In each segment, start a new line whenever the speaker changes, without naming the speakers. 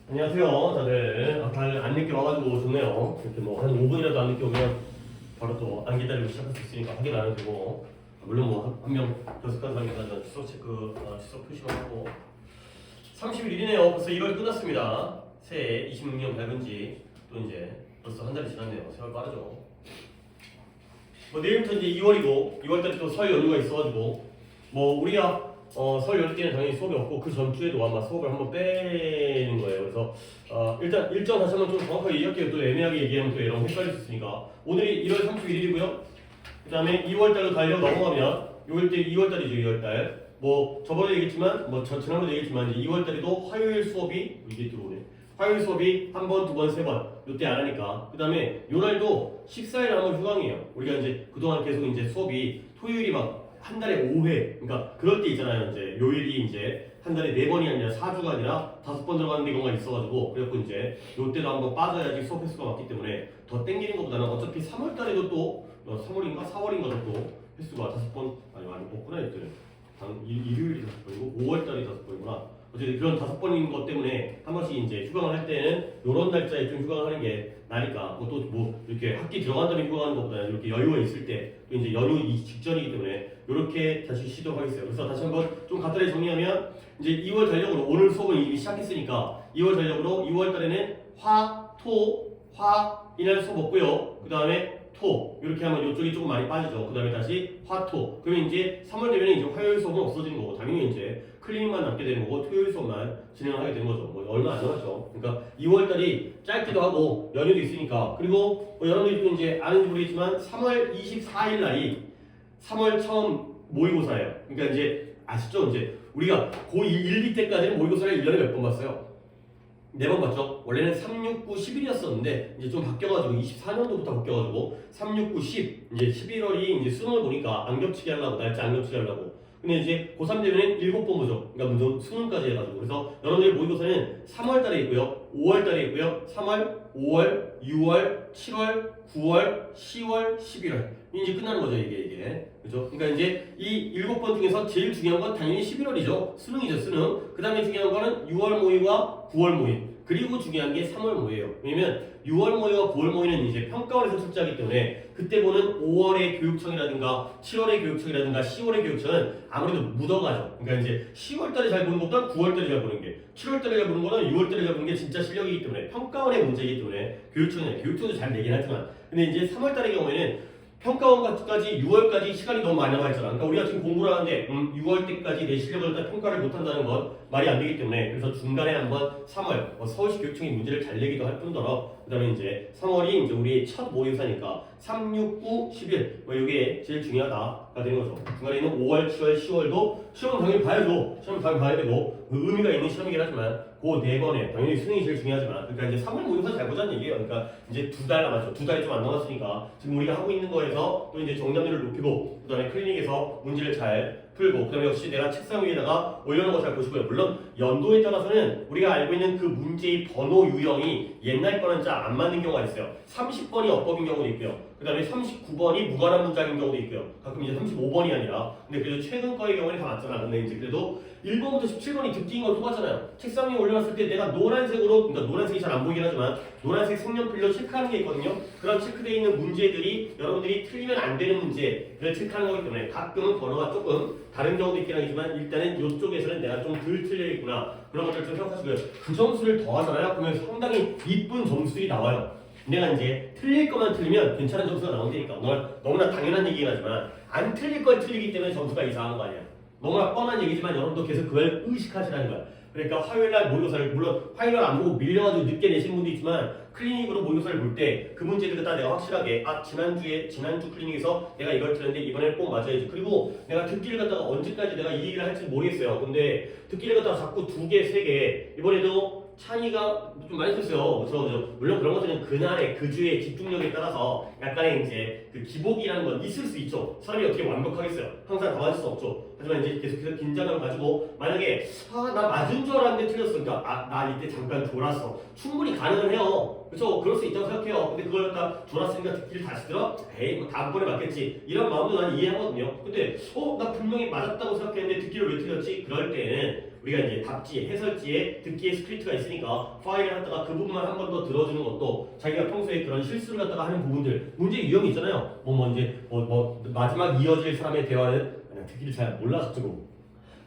안녕하세요, 다들. 다들 안 늦게 와가지고 좋네요. 이렇게 뭐 한 5분이라도 안 늦게 오면 바로 또 안 기다리고 시작할 수 있으니까 확인 안 해도 되고, 물론 뭐 한 명 연습한 상에서 출석 체크, 출석 표시만 하고. 30일이네요. 벌써 1월 끝났습니다. 새해 26년 밝은 지 또 이제 벌써 한 달이 지났네요. 세월 빠르죠. 뭐 내일부터 이제 2월이고 2월달에 또 설 연휴가 있어가지고 뭐 우리가 설 연휴 때는 당연히 수업이 없고 그 전주에도 아마 수업을 한번 빼는 거예요. 그래서 일단 일정 다시 한번 좀 정확하게 얘기할게요. 또 애매하게 얘기하면 또 이런 헷갈릴 수 있으니까. 오늘이 1월 31일이고요. 그 다음에 2월달로 달려 넘어가면 요일 때 2월달이죠. 2월달. 뭐 저번에 얘기했지만 뭐 지난번에 얘기했지만 이제 2월달에도 화요일 수업이 이게 들어오네. 화요일 수업이 한 번, 두 번, 세 번 요때 안 하니까. 그 다음에 요날도 14일 남은 휴강이에요. 우리가 이제 그동안 계속 이제 수업이 토요일이 막 한 달에 5회, 그러니까 그럴 때 있잖아요. 이제 요일이 이제 한 달에 4번이 아니라 4주가 아니라 5번 들어가는 경우가 있어가지고 그래갖고 이제 요때도 한번 빠져야지 수업 횟수가 맞기 때문에 더 땡기는 것보다는 어차피 3월달에도 또 3월인가 4월인가도 또 횟수가 5번 아니 없구나 이때는 일요일이 5번이고 5월달이 5번이구나. 어쨌든 그런 5번인 것 때문에 한 번씩 이제 휴강을 할 때는 요런 날짜에 좀 휴강을 하는 게 나니까 또 뭐 이렇게 학기 들어간 다음에 휴강하는 것보다는 이렇게 여유가 있을 때 또 이제 연휴 직전이기 때문에 이렇게 다시 쉬도록 하겠어요. 그래서 다시 한번 좀 간단히 정리하면 이제 2월 전력으로 오늘 수업을 이미 시작했으니까 2월 전력으로 2월 달에는 화, 토, 화 이날 수업 없고요. 그 다음에 토 이렇게 하면 이쪽이 조금 많이 빠지죠. 그 다음에 다시 화, 토. 그러면 이제 3월 되면 이제 화요일 수업은 없어지는 거고 당연히 이제 클리닉만 남게 되는 거고 토요일 수업만 진행하게 되는 거죠. 뭐 얼마 안 남았죠. 그러니까 2월 달이 짧기도 하고 연휴도 있으니까. 그리고 뭐 여러분들이 또 이제 아는지 모르겠지만 3월 24일 날이 3월 처음 모의고사예요. 그러니까 이제 아시죠? 이제 우리가 고1, 1, 2때까지는 모의고사를 1년에 몇 번 봤어요? 4번 봤죠? 원래는 3, 6, 9, 11이었었는데 이제 좀 바뀌어가지고 24년도부터 바뀌어가지고 3, 6, 9, 10 이제 11월이 이제 수능을 보니까 안 겹치게 하려고 날짜 안 겹치게 하려고. 근데 이제 고3 되면은 7번 보죠. 그러니까 무슨 수능까지 해가지고. 그래서 여러분들 모의고사는 3월달에 있고요, 5월달에 있고요, 3월, 5월, 6월, 7월, 9월, 10월, 11월 이제 끝나는 거죠 이게. 그죠? 그러니까 이제 이 7번 중에서 제일 중요한 건 당연히 11월이죠. 수능이죠 수능. 그 다음에 중요한 거는 6월 모의와 9월 모의. 그리고 중요한 게 3월 모의예요. 왜냐면 6월 모의와 9월 모의는 이제 평가원에서 출제하기 때문에 그때 보는 5월의 교육청이라든가 7월의 교육청이라든가 10월의 교육청은 아무래도 묻어가죠. 그러니까 이제 10월달에 잘 보는 것보다 9월달에 잘 보는 게 7월달에 잘 보는 거는 6월달에 잘 보는 게 진짜 실력이기 때문에 평가원의 문제이기 때문에 교육청도 잘 내긴 하지만 근데 이제 3월달의 경우에는 평가원까지 6월까지 시간이 너무 많이 남아있잖아. 그러니까 우리가 지금 공부를 하는데 6월 때까지 내 실력을 다 평가를 못한다는 건 말이 안 되기 때문에 그래서 중간에 한번 3월 서울시 교육청이 문제를 잘 내기도 할 뿐더러 그 다음에 이제 3월이 이제 우리의 첫 모의고사니까 3, 6, 9, 11 뭐 이게 제일 중요하다가 되는 거죠. 중간에 있는 5월, 7월, 10월도 시험은 당연히 봐야죠. 시험 당연히 봐야 되고 의미가 있는 시험이긴 하지만 그 4번에 당연히 수능이 제일 중요하지만 그러니까 이제 3월 모의고사 잘 보자는 얘기예요. 그러니까 이제 2달 남았죠. 2달이 좀 안 남았으니까 지금 우리가 하고 있는 거에서 또 이제 정답률을 높이고 그 다음에 클리닉에서 문제를 잘 풀고 그 다음에 역시 내가 책상 위에다가 올려놓은 거 잘 보시고요. 물론 연도에 따라서는 우리가 알고 있는 그 문제의 번호 유형이 옛날 거는 잘 안 맞는 경우가 있어요. 30번이 어법인 경우도 있고요. 그 다음에 39번이 무관한 문장인 경우도 있고요. 가끔 이제 35번이 아니라 근데 그래도 최근 거의 경우는 다 맞잖아. 근데 이제 그래도 1번부터 17번이 듣기인 건 똑같잖아요. 책상 위에 올려놨을 때 내가 노란색으로 그러니까 노란색이 잘 안 보이긴 하지만 노란색 색연필로 체크하는 게 있거든요. 그런 체크되어 있는 문제들이 여러분들이 틀리면 안 되는 문제를 체크하는 거기 때문에 가끔은 번호가 조금 다른 경우도 있긴 하지만 일단은 이쪽에서는 내가 좀 덜 틀려있구나 그런 것들을 좀 생각하시고요. 그 점수를 더하잖아요. 그러면 상당히 이쁜 점수들이 나와요. 내가 이제 틀릴 것만 틀리면 괜찮은 점수가 나온다니까. 너무나 당연한 얘기긴 하지만 안 틀릴 걸 틀리기 때문에 점수가 이상한 거 아니야. 너무나 뻔한 얘기지만 여러분도 계속 그걸 의식하시라는 거야. 그러니까 화요일날 모의고사를 물론 화요일날 안 보고 밀려가지고 늦게 내시는 분도 있지만 클리닉으로 모의고사를 볼 때 그 문제들을 다 내가 확실하게 지난주 클리닉에서 내가 이걸 들었는데 이번에는 꼭 맞아야지. 그리고 내가 듣기를 갖다가 언제까지 내가 이 얘기를 할지 모르겠어요. 근데 듣기를 갖다가 자꾸 2개, 3개 이번에도 찬이가 좀 많이 썼어요. 그래서 물론 그런 것들은 그날의 그 주의 집중력에 따라서 약간의 이제 그 기복이라는 건 있을 수 있죠. 사람이 어떻게 완벽하겠어요. 항상 다 맞을 수 없죠. 하지만 이제 계속해서 긴장감을 가지고 만약에 나 맞은 줄 알았는데 틀렸어. 그러니까 나 이때 잠깐 졸았어. 충분히 가능은 해요. 그렇죠? 그럴 수 있다고 생각해요. 근데 그걸 갖다 졸았으니까 듣기를 다시 들어? 에이 뭐 다음번에 맞겠지. 이런 마음도 난 이해하거든요. 근데 나 분명히 맞았다고 생각했는데 듣기를 왜 틀렸지? 그럴 때는 우리가 이제 답지에 해설지에 듣기에 스크립트가 있으니까 파일을 갖다가 그 부분만 한 번 더 들어주는 것도 자기가 평소에 그런 실수를 갖다가 하는 부분들 문제 유형이 있잖아요. 마지막 이어질 사람의 대화는 그냥 듣기를 잘 몰라가지고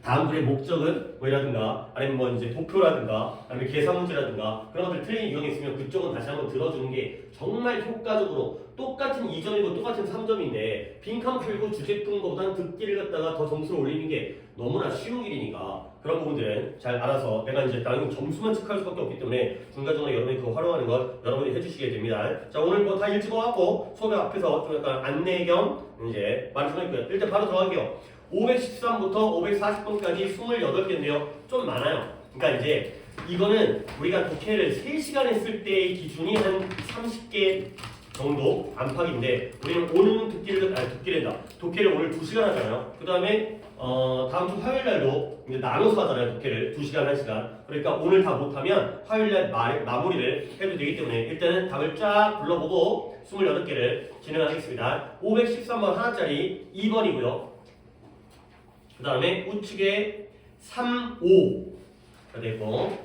다음 글의 목적은 뭐라든가 아니면 뭐 이제 도표라든가 아니면 계산 문제라든가 그런 것들 틀린 유형이 있으면 그쪽은 다시 한번 들어주는 게 정말 효과적으로 똑같은 2점이고 똑같은 3점인데 빈칸 풀고 주제 푸는 것보다는 듣기를 갖다가 더 점수를 올리는 게 너무나 쉬운 길이니까 그런 부분들은 잘 알아서 내가 이제 나는 점수만 체크할 수밖에 없기 때문에 중간중간에 여러분이 그거 활용하는 것 여러분이 해주시게 됩니다. 자 오늘 뭐 다 읽고 왔고 수업 앞에서 좀 약간 안내 겸 이제 말씀드렸고요. 일단 바로 들어갈게요. 513부터 540번까지 28개인데요. 좀 많아요. 그러니까 이제 이거는 우리가 독해를 3시간 했을 때의 기준이 한 30개 정도 안팎인데 우리는 오늘 독해를 오늘 2시간 하잖아요. 그 다음에 다음 주 화요일 날도 이제 나눠서 하잖아요. 독해를 2시간 1시간. 그러니까 오늘 다 못하면 화요일 날 마무리를 해도 되기 때문에 일단은 답을 쫙 불러보고 28개를 진행하겠습니다. 513번 하나짜리 2번이고요. 그 다음에 우측에 3, 5가 되고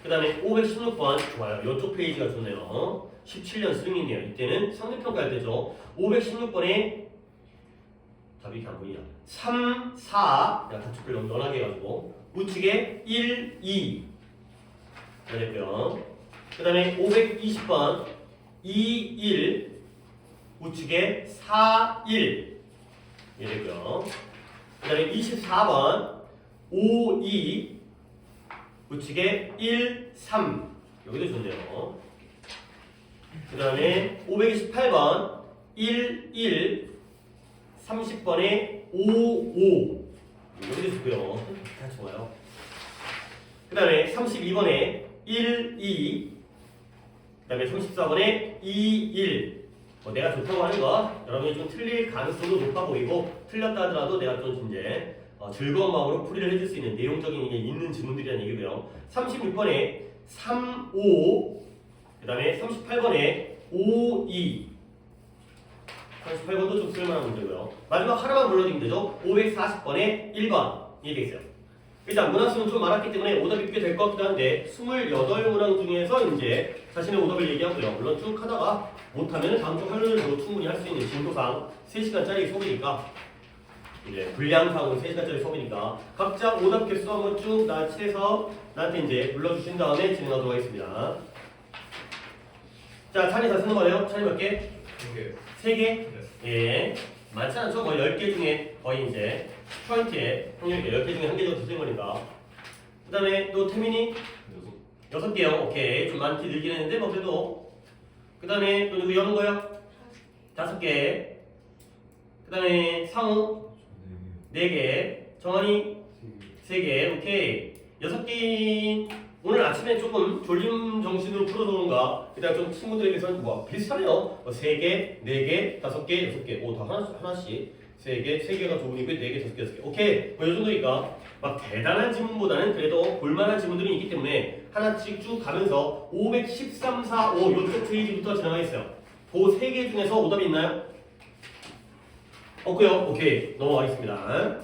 그 다음에 516번 좋아요. 이쪽 페이지가 좋네요. 17년 수능이네요. 이때는 상대평가할 때죠. 516번에 답이 이렇게 안 보이냐. 3, 4 답축을 연하게 해가지고 우측에 1, 2가 됐고요. 그 다음에 520번 2, 1 우측에 4, 1 이렇게 되고요. 그 다음에 24번 5, 2 우측에 1, 3 여기도 좋네요. 그 다음에 528번 1, 1 30번에 5, 5 여기도 좋고요. 다 좋아요. 그 다음에 32번에 1, 2 그 다음에 34번에 2, 1 내가 좋다고 하는 거 여러분이 좀 틀릴 가능성도 높아 보이고 틀렸다 하더라도 내가 좀 이제 즐거운 마음으로 풀이를 해줄 수 있는 내용적인 게 있는 질문들이라는 얘기고요. 36번에 3, 5 그 다음에 38번에 5, 2 38번도 좀 쓸만한 문제고요. 마지막 하나만 불러주면 되죠. 540번에 1번 이게 있어요. 일단 문항수는 좀 많았기 때문에 오답이 꽤 될 것 같기도 한데 28문항 중에서 이제 자신의 오답을 얘기하고요. 물론 쭉 하다가 못하면 다음 주 화요일도 충분히 할 수 있는 진도상 3시간짜리 수업이니까 이제 분량상으로 3시간짜리 수업이니까 각자 오답 개수 한번 쭉 나치해서 나한테 이제 불러주신 다음에 진행하도록 하겠습니다. 자, 찬이 다 쓰는 거네요? 찬이 몇 개? 3개?
네.
예. 많지 않죠? 뭐 10개 중에 거의 이제 10%의 확률이 10개 중에 1개 정도 쓰는 거니까. 그 다음에 또 태민이 6개요. 오케이. 좀 많게 늘긴 했는데 뭐 그래도. 그 다음에 또 누구 여는 거요? 5개. 그 다음에 상우 4개. 정한이 3개. 오케이. 6개. 오늘 아침에 조금 졸림 정신으로 풀어서 그런가 일단 좀 친구들에게서는 뭐 비슷하네요. 3개, 4개, 5개, 6개. 오, 다 하나씩 3개, 3개가 좋으니까 4개, 5개, 6개. 오케이. 뭐 이 정도니까 막 대단한 지문보다는 그래도 볼만한 지문들이 있기 때문에 하나씩 쭉 가면서 513, 4, 5 요쪽 페이지부터 진행하겠어요. 그 3개 중에서 오답이 있나요? 없고요. 오케이. 넘어가겠습니다.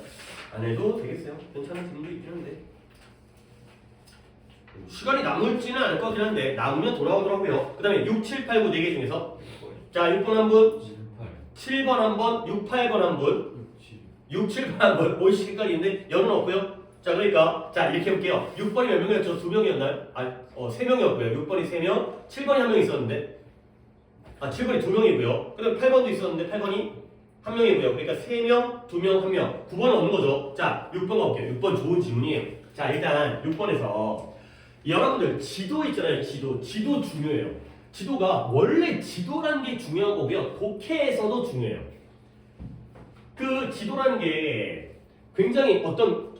안 해도 되겠어요. 괜찮은 지문도 있긴 한데 시간이 남을지는 않을 것 같긴 한데 남으면 돌아오더라고요. 그 다음에 6, 7, 8, 9 4개 중에서 자 6번 한 분, 7번 한 번, 6, 8번 한 분, 6, 7번 한 분. 오이씨 헷갈리는데 열은 없고요. 자 그러니까 자 이렇게 해볼게요. 6번이 몇 명이었죠? 2명이었나요? 3명이었고요. 6번이 3명, 7번이 1명 있었는데 7번이 2명이고요. 그 다음에 8번도 있었는데 8번이 1명이고요. 그러니까 3명, 2명, 1명 9번은 없는 거죠. 자 6번 가볼게요. 6번 좋은 질문이에요. 자 일단 6번에서 여러분들 지도 있잖아요. 지도 중요해요. 지도가 원래 지도라는 게 중요한 거고요. 독해에서도 중요해요. 그 지도라는 게 굉장히 어떤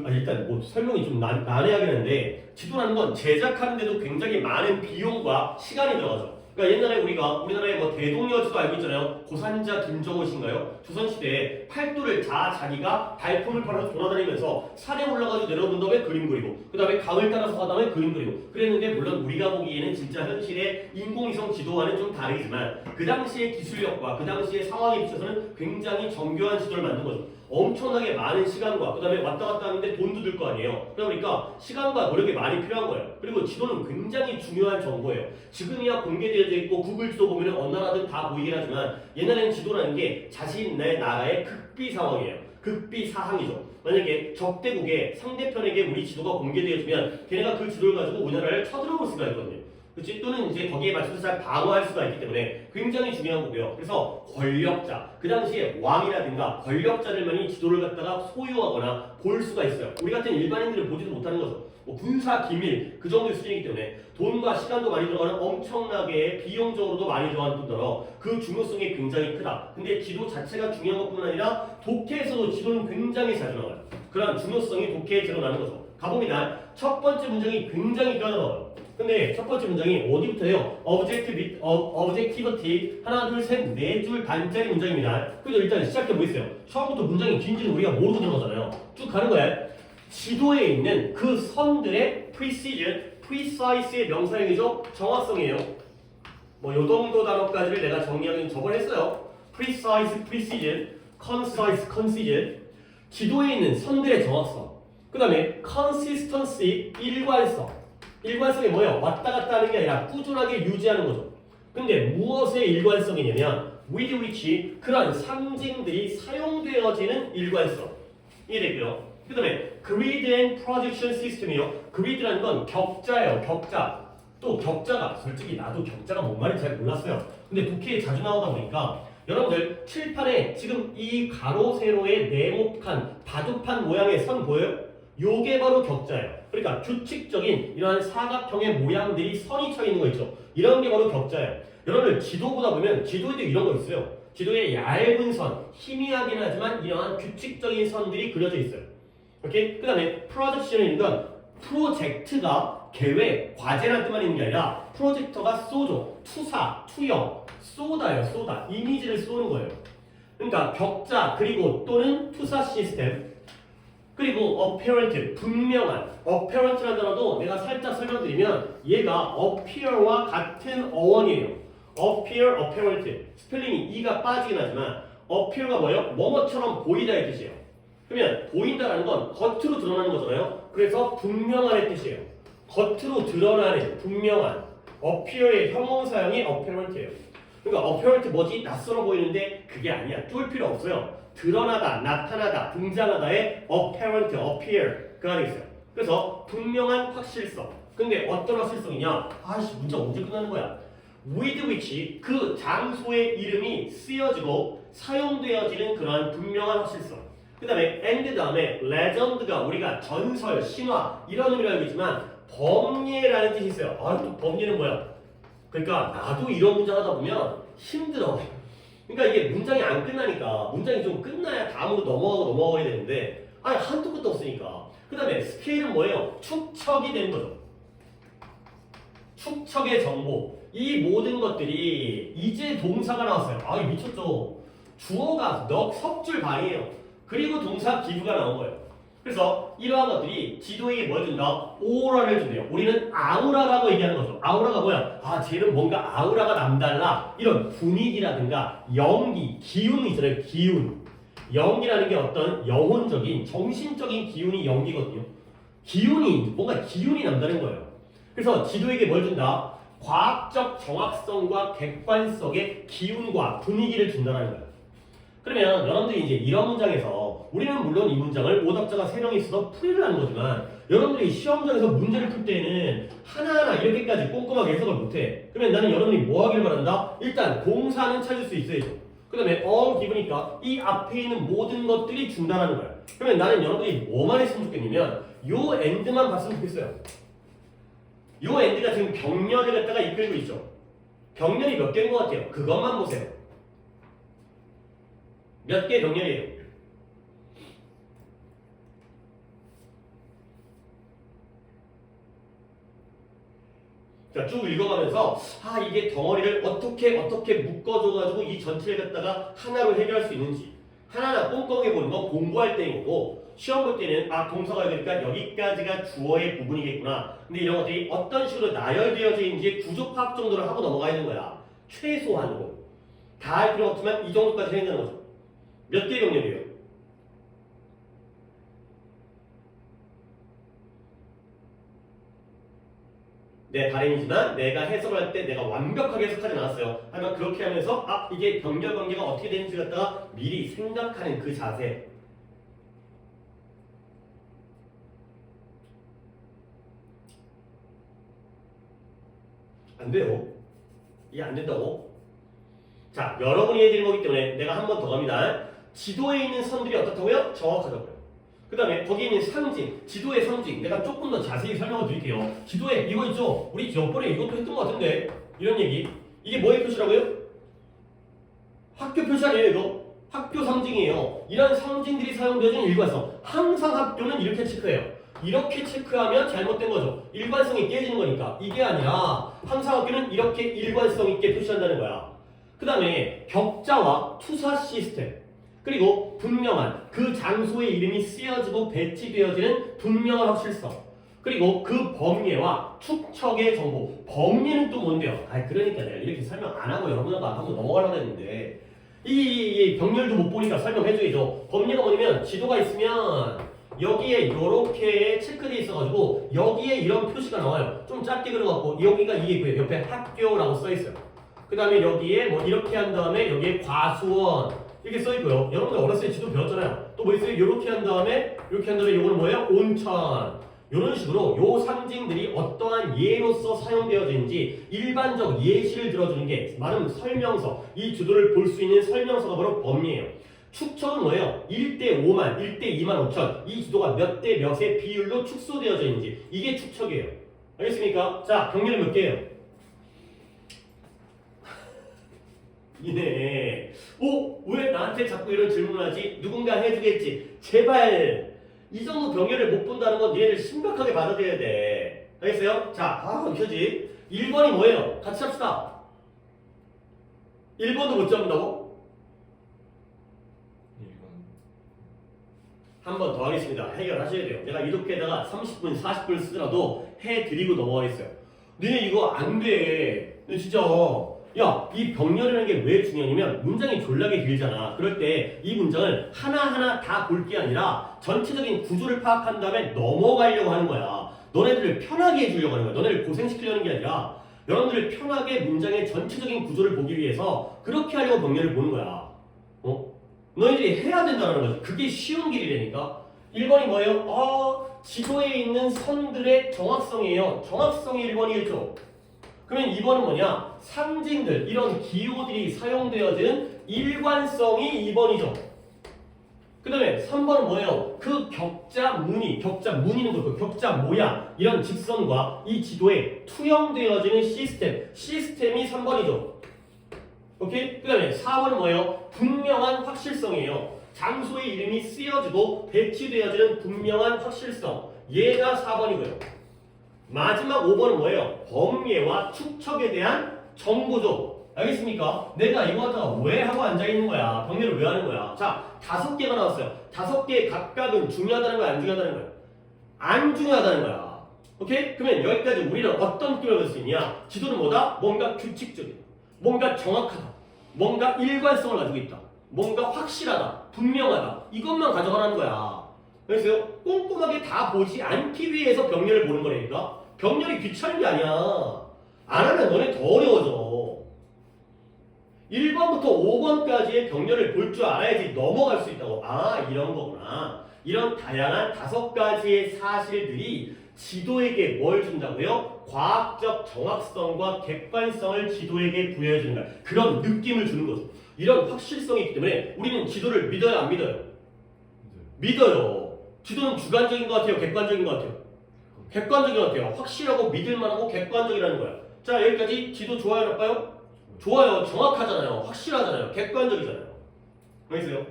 일단 뭐 설명이 좀 난해하긴 한데 지도라는 건 제작하는데도 굉장히 많은 비용과 시간이 들어가죠. 그러니까 옛날에 우리나라에 뭐 대동여지도 알고 있잖아요. 고산자 김정호신가요? 조선시대에 팔도를 자기가 발품을 팔아서 돌아다니면서 산에 올라가지고 내려오는 다음에 그림 그리고 그 다음에 강을 따라서 가다 다음에 그림 그리고 그랬는데 물론 우리가 보기에는 진짜 현실의 인공위성 지도와는 좀 다르지만 그 당시의 기술력과 그 당시의 상황에 비춰서는 굉장히 정교한 지도를 만든 거죠. 엄청나게 많은 시간과 그 다음에 왔다 갔다 하는데 돈도 들 거 아니에요. 그러다 보니까 시간과 노력이 많이 필요한 거예요. 그리고 지도는 굉장히 중요한 정보예요. 지금이야 공개되어져 있고 구글 지도 보면 어느 나라든 다 보이긴 하지만 옛날에는 지도라는 게 자신의 나라의 극비 상황이에요. 극비 사항이죠. 만약에 적대국에 상대편에게 우리 지도가 공개되어지면 걔네가 그 지도를 가지고 우리나라를 쳐들어볼 수가 있거든요. 그렇지? 또는 이제 거기에 맞춰서 잘 방어할 수가 있기 때문에 굉장히 중요한 거고요. 그래서 권력자, 그 당시에 왕이라든가 권력자들만이 지도를 갖다가 소유하거나 볼 수가 있어요. 우리 같은 일반인들은 보지도 못하는 거죠. 뭐 군사 기밀 그 정도의 수준이기 때문에 돈과 시간도 많이 들어가는 엄청나게 비용적으로도 많이 들어가는 뿐더러 그 중요성이 굉장히 크다. 근데 지도 자체가 중요한 것뿐 아니라 독해에서도 지도는 굉장히 잘 들어가요. 그런 중요성이 독해에 드러나는 거죠. 가봅니다. 첫 번째 문장이 굉장히 까다로워요. 근데 첫 번째 문장이 어디부터예요? objectivity 하나 둘 셋 네 줄 반짜리 문장입니다. 그래서 일단 시작해 보겠어요. 처음부터 문장이 긴지는 우리가 모르고 들어가잖아요. 쭉 가는 거예요. 지도에 있는 그 선들의 precision, precise의 명사형이죠. 정확성이에요. 뭐 요 정도 단어까지를 내가 정리하긴 저번에 했어요. precise, precision, concise, concision. 지도에 있는 선들의 정확성. 그 다음에 consistency, 일관성. 일관성이 뭐예요? 왔다 갔다 하는 게 아니라 꾸준하게 유지하는 거죠. 근데 무엇의 일관성이냐면 with which 그런 상징들이 사용되어지는 일관성. 이해되고요. 그 다음에 grid and projection system이요. grid라는 건 격자예요. 격자. 또 격자가 솔직히 나도 격자가 뭔 말인지 잘 몰랐어요. 근데 독해에 자주 나오다 보니까 여러분들 칠판에 지금 이 가로 세로의 네모칸 바둑판 모양의 선 보여요? 요게 바로 격자예요. 그러니까 규칙적인 이러한 사각형의 모양들이 선이 쳐 있는 거 있죠. 이런 게 바로 격자예요. 여러분들 지도 보다 보면 지도에도 이런 거 있어요. 지도에 얇은 선, 희미하긴 하지만 이러한 규칙적인 선들이 그려져 있어요. 오케이? 그 다음에 프로젝션인 건 프로젝트가 계획, 과제라는 뜻만 있는 게 아니라 프로젝터가 쏘죠. 투사, 투영, 쏘다예요. 쏘다. 이미지를 쏘는 거예요. 그러니까 격자 그리고 또는 투사 시스템 그리고 apparent, 분명한. apparent라는 단어도 내가 살짝 설명드리면 얘가 appear와 같은 어원이에요. appear, apparent. 스펠링이 e가 빠지긴 하지만 appear가 뭐예요? 뭐뭐처럼 보이다의 뜻이에요. 그러면 보인다라는 건 겉으로 드러나는 거잖아요. 그래서 분명한의 뜻이에요. 겉으로 드러나는, 분명한. appear의 형용사형이 apparent예요. 그러니까 apparent 뭐지? 낯설어 보이는데 그게 아니야. 쫄 필요 없어요. 드러나다, 나타나다, 등장하다의 apparent, appear 그 안에 있어요. 그래서 분명한 확실성. 근데 어떤 확실성이냐? 아씨 문장 언제 끝나는 거야? with which 그 장소의 이름이 쓰여지고 사용되어지는 그러한 분명한 확실성. 그 다음에 and 다음에 legend가 우리가 전설, 신화 이런 의미로 알고 있지만 범예라는 뜻이 있어요. 아 또 범예는 뭐야? 그러니까 나도 이런 문장 하다 보면 힘들어. 그러니까 이게 문장이 안 끝나니까 문장이 좀 끝나야 다음으로 넘어가야 되는데 아니 한도 끝도 없으니까. 그 다음에 스케일은 뭐예요? 축척이 되는 거죠. 축척의 정보. 이 모든 것들이 이제 동사가 나왔어요. 아 미쳤죠. 주어가 석줄 반이에요. 그리고 동사 기부가 나온 거예요. 그래서 이러한 것들이 지도에게 뭘 준다? 오라를 준대요. 우리는 아우라라고 얘기하는 거죠. 아우라가 뭐야? 아 쟤는 뭔가 아우라가 남달라. 이런 분위기라든가 연기, 기운이 있잖아요. 기운. 연기라는 게 어떤 영혼적인, 정신적인 기운이 연기거든요. 기운이, 뭔가 기운이 남다른 거예요. 그래서 지도에게 뭘 준다? 과학적 정확성과 객관성의 기운과 분위기를 준다는 거예요. 그러면 여러분들이 이제 이런 문장에서 우리는 물론 이 문장을 오답자가 3명이 있어서 풀이를 하는 거지만 여러분들이 시험장에서 문제를 풀 때는 하나하나 이렇게까지 꼼꼼하게 해석을 못해. 그러면 나는 여러분이 뭐 하길 바란다? 일단 동사는 찾을 수 있어야죠. 그 다음에 all 기브니까 이 앞에 있는 모든 것들이 준다는 거야. 그러면 나는 여러분들이 뭐만 했으면 좋겠냐면 요 end만 봤으면 좋겠어요. 요 end가 지금 병렬을 갖다가 이끌고 있죠. 병렬이 몇 개인 것 같아요? 그것만 보세요. 몇 개 병렬이에요? 자, 쭉 읽어가면서 아 이게 덩어리를 어떻게 묶어줘가지고 이 전체를 갖다가 하나로 해결할 수 있는지 하나하나 꼼꼼하게 보는 거 공부할 때인 거고 시험 볼 때는 아 동사가 되니까 여기까지가 주어의 부분이겠구나. 근데 이런 것들이 어떤 식으로 나열되어져 있는지 구조 파악 정도를 하고 넘어가야 되는 거야. 최소한으로. 다 할 필요 없지만 이 정도까지 해야 되는 거죠. 몇 개 병렬이에요? 내 바램이지만 내가 해석을 할 때 내가 완벽하게 해석하지 않았어요. 하지만 그렇게 하면서 이게 병렬 관계가 어떻게 되는지 갖다가 미리 생각하는 그 자세. 안 돼요. 이게 안 된다고? 자, 여러분이 해드린 거기 때문에 내가 한 번 더 갑니다. 지도에 있는 선들이 어떻다고요? 정확하다고요. 그 다음에 거기에 있는 상징, 지도의 상징 내가 조금 더 자세히 설명을 드릴게요. 지도에 이거 있죠? 우리 저번에 이것도 했던 것 같은데 이런 얘기. 이게 뭐의 표시라고요? 학교 표시 아니에요 이거? 학교 상징이에요. 이런 상징들이 사용되어진 일관성. 항상 학교는 이렇게 체크해요. 이렇게 체크하면 잘못된 거죠. 일관성이 깨지는 거니까. 이게 아니라 항상 학교는 이렇게 일관성 있게 표시한다는 거야. 그 다음에 격자와 투사 시스템. 그리고 분명한 그 장소의 이름이 쓰여지고 배치되어지는 분명한 확실성. 그리고 그 범례와 축척의 정보. 범례는 또 뭔데요? 그러니까 내가 이렇게 설명 안 하고 여러분하고 한번 넘어가려고 했는데 이 병렬도 못 보니까 설명해줘야죠. 범례가 뭐냐면 지도가 있으면 여기에 이렇게 체크돼 있어가지고 여기에 이런 표시가 나와요. 좀 짧게 그려갖고 여기가 이게 뭐예요? 옆에 학교라고 써있어요. 그 다음에 여기에 뭐 이렇게 한 다음에 여기에 과수원 이렇게 써있고요. 여러분들 어렸을 때 지도 배웠잖아요. 또 뭐 있어요? 이렇게 한 다음에 이렇게 한 다음에 요거는 뭐예요? 온천. 이런 식으로 요 상징들이 어떠한 예로서 사용되어지는지 일반적 예시를 들어주는 게 말은 설명서. 이 주도를 볼 수 있는 설명서가 바로 범위예요. 축척은 뭐예요? 1대 5만, 1대 2만 5천. 이 지도가 몇 대 몇의 비율로 축소되어져 있는지 이게 축척이에요. 알겠습니까? 자, 병렬은 몇 개예요? 이네. 왜 나한테 자꾸 이런 질문을 하지? 누군가 해주겠지. 제발 이 정도 병렬을 못 본다는 건 얘네들 심각하게 받아들여야 돼. 알겠어요? 자, 표지. 1번이 뭐예요? 같이 합시다. 1번도 못 잡는다고? 한 번 더 하겠습니다. 해결하셔야 돼요. 내가 이렇게다가 30분, 40분 쓰더라도 해드리고 넘어가겠어요. 너네 이거 안 돼. 너 진짜 야, 이 병렬이라는 게 왜 중요하냐면 문장이 졸라게 길잖아. 그럴 때 이 문장을 하나하나 다 볼 게 아니라 전체적인 구조를 파악한 다음에 넘어가려고 하는 거야. 너네들을 편하게 해주려고 하는 거야. 너네를 고생시키려는 게 아니라 여러분들을 편하게 문장의 전체적인 구조를 보기 위해서 그렇게 하려고 병렬을 보는 거야. 너희들이 해야 된다는 거지. 그게 쉬운 길이라니까. 1번이 뭐예요? 지도에 있는 선들의 정확성이에요. 정확성이 1번이겠죠. 그러면 2번은 뭐냐? 상징들, 이런 기호들이 사용되어지는 일관성이 2번이죠. 그 다음에 3번은 뭐예요? 그 격자 무늬, 격자 무늬는 그렇고 격자 모양, 이런 직선과 이 지도에 투영되어지는 시스템이 3번이죠. 오케이? 그 다음에 4번은 뭐예요? 분명한 확실성이에요. 장소의 이름이 쓰여지고 배치되어지는 분명한 확실성. 얘가 4번이고요. 마지막 5번은 뭐예요? 범례와 축척에 대한 정보죠. 알겠습니까? 내가 이거 갖다가 왜 하고 앉아있는 거야? 병렬을 왜 하는 거야? 자, 5개가 나왔어요. 5개 각각은 중요하다는 거야? 안 중요하다는 거야? 안 중요하다는 거야. 오케이? 그러면 여기까지 우리는 어떤 느낌을 받을 수 있냐? 지도는 뭐다? 뭔가 규칙적이다. 뭔가 정확하다. 뭔가 일관성을 가지고 있다. 뭔가 확실하다. 분명하다. 이것만 가져가라는 거야. 그래서 꼼꼼하게 다 보지 않기 위해서 병렬을 보는 거라니까. 병렬이 귀찮은 게 아니야. 안 하면 너네 더 어려워져. 1번부터 5번까지의 병렬을 볼 줄 알아야지 넘어갈 수 있다고. 이런 거구나. 이런 다양한 5가지의 사실들이 지도에게 뭘 준다고요? 과학적 정확성과 객관성을 지도에게 부여해주는 거야. 그런 느낌을 주는 거죠. 이런 확실성이 있기 때문에 우리는 지도를 믿어요, 안 믿어요? 믿어요. 지도는 주관적인 것 같아요, 객관적인 것 같아요? 객관적인 것 같아요. 확실하고 믿을만하고 객관적이라는 거야. 자, 여기까지 지도 좋아요, 나빠요? 좋아요. 정확하잖아요. 확실하잖아요. 객관적이잖아요. 알겠어요?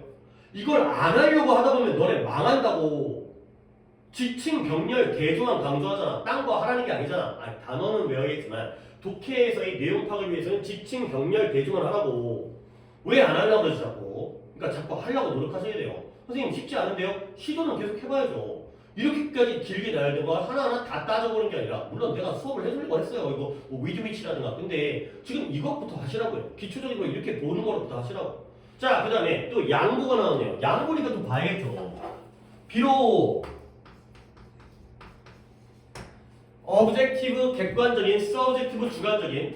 이걸 안 하려고 하다 보면 너네 망한다고. 지칭, 병렬, 대조만 강조하잖아. 딴 거 하라는 게 아니잖아. 단어는 외워야겠지만 독해에서의 내용 파악을 위해서는 지칭, 병렬, 대조만 하라고. 왜 안 하려고 그러지 자꾸? 그러니까 자꾸 하려고 노력하셔야 돼요. 선생님 쉽지 않은데요? 시도는 계속 해봐야죠. 이렇게까지 길게 나야 되고 하나하나 다 따져보는 게 아니라 물론 내가 수업을 해주려고 했어요. 이거 뭐 위드미치라든가. 근데 지금 이것부터 하시라고요. 기초적인 거 이렇게 보는 거부터 하시라고. 자, 그 다음에 또 양보가 나오네요. 양보니까 또 봐야겠죠. 비록 objective 객관적인, subjective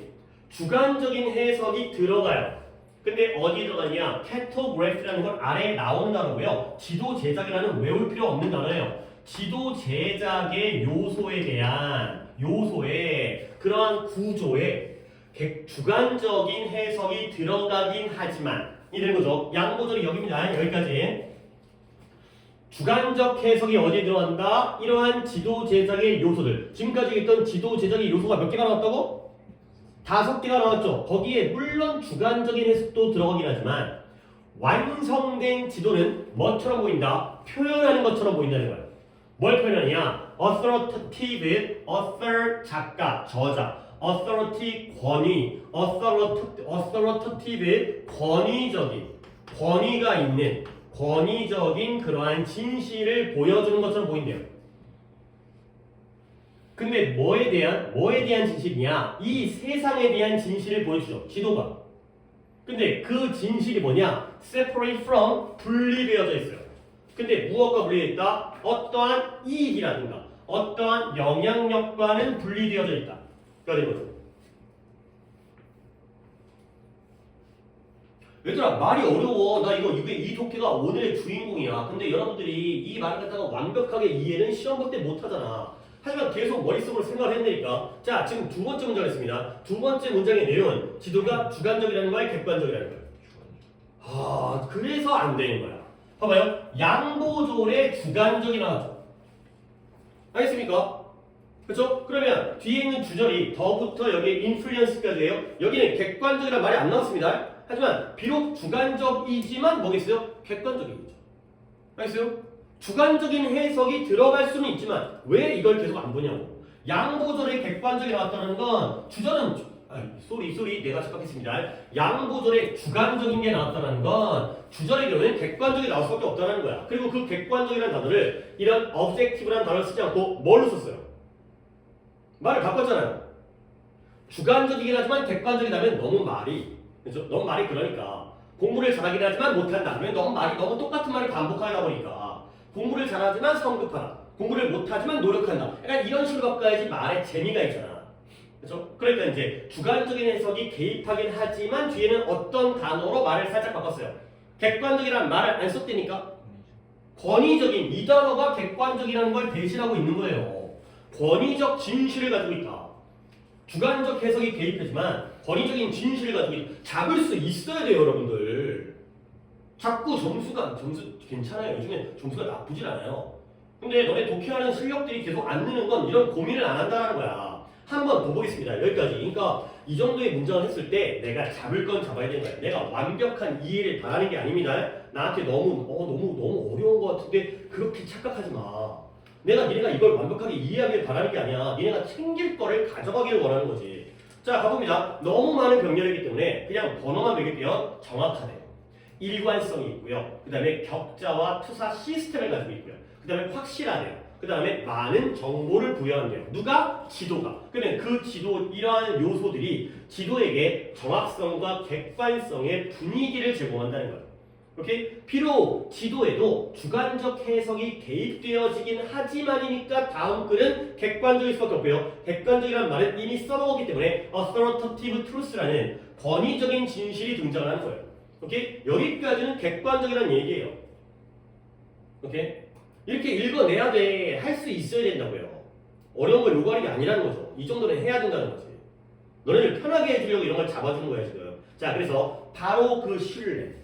주관적인 해석이 들어가요. 근데 어디 들어가냐? cartograph라는 건 아래에 나오는 단어고요. 지도 제작이라는 외울 필요 없는 단어예요. 지도 제작의 요소에 그러한 구조에 주관적인 해석이 들어가긴 하지만 이런 거죠. 양보절이 여기입니다. 여기까지. 주관적 해석이 어디에 들어간다? 이러한 지도 제작의 요소들. 지금까지 있던 지도 제작의 요소가 몇 개가 나왔다고? 5개가 나왔죠. 거기에 물론 주관적인 해석도 들어가긴 하지만 완성된 지도는 뭐처럼 보인다? 표현하는 것처럼 보인다는 거예요. 뭘 표현하냐? authoritative, author 작가, 저자, authority 권위, authoritative 권위가 있는 권위적인 그러한 진실을 보여주는 것처럼 보인대요. 근데 뭐에 대한 진실이냐? 이 세상에 대한 진실을 보여주죠. 지도가. 근데 그 진실이 뭐냐? separate from 분리되어져 있어요. 근데 무엇과 분리되어 있다? 어떠한 이익이라든가 어떠한 영향력과는 분리되어져 있다. 그러니까 거죠. 얘들아 말이 어려워. 나 이 독해가 오늘의 주인공이야. 근데 여러분들이 이 말을 갖다가 완벽하게 이해는 시험 볼 때 못하잖아. 하지만 계속 머릿속으로 생각을 했으니까 자 지금 두 번째 문장을 했습니다. 두 번째 문장의 내용은 지도가 주관적이라는 거야? 객관적이라는 거야? 그래서 안 되는 거야. 봐봐요. 양보절의 주관적이 나왔죠. 알겠습니까? 그렇죠? 그러면 뒤에 있는 주절이 더부터 여기에 influence까지예요. 여기는 객관적이라는 말이 안 나왔습니다. 하지만 비록 주관적이지만 뭐겠어요? 객관적이겠죠. 알겠어요? 주관적인 해석이 들어갈 수는 있지만 왜 이걸 계속 안 보냐고. 양보절의 객관적이 나왔다는 건 주절은 쏘리 내가 착각했습니다. 양보절의 주관적인 게 나왔다는 건 주절의 경우에는 객관적이 나올 수밖에 없다는 거야. 그리고 그 객관적이라는 단어를 이런 objective라는 단어를 쓰지 않고 뭘로 썼어요? 말을 바꿨잖아요. 주관적이긴 하지만 객관적이라면 너무 말이 그러니까 공부를 잘하긴 하지만 못한다. 그러면 너무 똑같은 말을 반복하다 보니까 공부를 잘하지만 성급하다. 공부를 못하지만 노력한다. 약간 이런 식으로 바꿔야지 말에 재미가 있잖아. 그렇죠? 그러니까 이제 주관적인 해석이 개입하긴 하지만 뒤에는 어떤 단어로 말을 살짝 바꿨어요. 객관적이라는 말을 안 썼다니까. 권위적인 이 단어가 객관적이라는 걸 대신하고 있는 거예요. 권위적 진실을 가지고 있다. 주관적 해석이 개입하지만 권위적인 진실을 가지고 있다. 잡을 수 있어야 돼요, 여러분들. 자꾸 점수 괜찮아요. 요즘에 점수가 나쁘질 않아요. 근데 너네 독해하는 실력들이 계속 안 느는 건 이런 고민을 안 한다는 거야. 한번 더 보겠습니다. 여기까지. 그러니까 이 정도의 문장을 했을 때 내가 잡을 건 잡아야 되는 거야. 내가 완벽한 이해를 바라는 게 아닙니다. 나한테 너무 어려운 것 같은데 그렇게 착각하지 마. 니네가 이걸 완벽하게 이해하길 바라는 게 아니야. 니네가 챙길 거를 가져가기를 원하는 거지. 자, 가봅니다. 너무 많은 병렬이기 때문에 그냥 번호만 매길게요. 정확하네요. 일관성이 있고요. 그 다음에 격자와 투사 시스템을 가지고 있고요. 그 다음에 확실하네요. 그 다음에 많은 정보를 부여한대요. 누가? 지도가. 그러면 그 지도, 이러한 요소들이 지도에게 정확성과 객관성의 분위기를 제공한다는 거예요. 오케이? 비록 지도에도 주관적 해석이 개입되어지긴 하지만이니까 다음 글은 객관적일 수밖에 없고요. 객관적이라는 말은 이미 써먹었기 때문에 authoritative truth라는 권위적인 진실이 등장하는 거예요. 오케이? 여기까지는 객관적이라는 얘기예요. 오케이? 이렇게 읽어내야 돼. 할 수 있어야 된다고요. 어려운 걸 요구하는 게 아니라는 거죠. 이 정도는 해야 된다는 거지. 너네들 편하게 해주려고 이런 걸 잡아주는 거야 지금. 자, 그래서 바로 그 신뢰.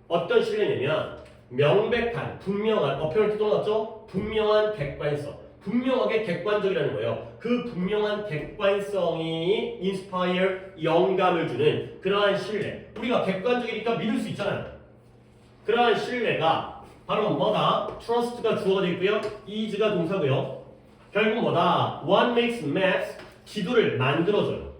어떤 신뢰냐면 명백한, 분명한, 어페런트 또 나왔죠? 분명한 객관성. 분명하게 객관적이라는 거예요. 그 분명한 객관성이 inspire, 영감을 주는 그러한 신뢰. 우리가 객관적이니까 믿을 수 있잖아요. 그러한 신뢰가 바로 뭐다? trust가 주어가 되어 있고요. is가 동사고요. 결국 뭐다? One makes maps, 지도를 만들어줘요.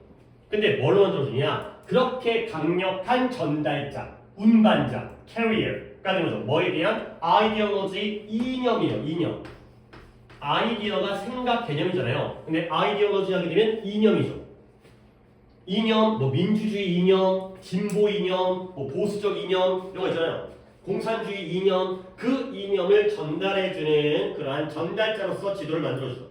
근데 뭘로 만들어주냐? 그렇게 강력한 전달자, 운반자, carrier가 되는 거죠. 뭐에 대한? ideology, 이념이에요. 이념. 아이디어가 생각 개념이잖아요. 근데 아이디올로지 하게 되면 이념이죠. 이념, 뭐 민주주의 이념, 진보 이념, 뭐 보수적 이념 이런 거 있잖아요. 공산주의 이념, 그 이념을 전달해주는 그러한 전달자로서 지도를 만들어주죠.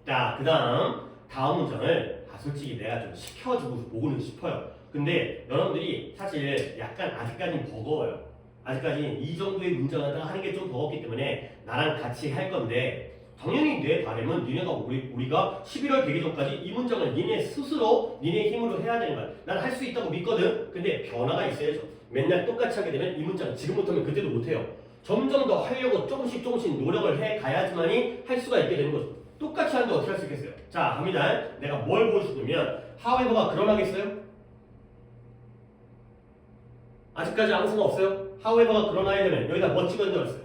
자, 그 다음 문장을 솔직히 내가 좀 시켜주고 보고는 싶어요. 근데 여러분들이 사실 약간 아직까지는 버거워요. 아직까지는 이 정도의 문장을 하는 게 좀 버겁기 때문에 나랑 같이 할 건데 당연히 내 바람은 니네가 우리가 11월 되기 전까지 이 문장을 니네 스스로 니네 힘으로 해야 되는 거야. 난 할 수 있다고 믿거든. 근데 변화가 있어야죠. 맨날 똑같이 하게 되면 이 문장 지금 못하면 그때도 못해요. 점점 더 하려고 조금씩 노력을 해 가야지만이 할 수가 있게 되는 거죠. 똑같이 하는데 어떻게 할 수 있겠어요? 자, 갑니다. 내가 뭘 보여주냐면 however가 그러나겠어요? 아직까지 아무 생각 없어요? however가 그러나 하려면 여기다 뭐 찍어야 된다고 했어요?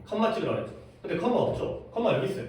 컴마 찍으라고 했죠. 근데 컴마 없죠? 컴마 여기 있어요.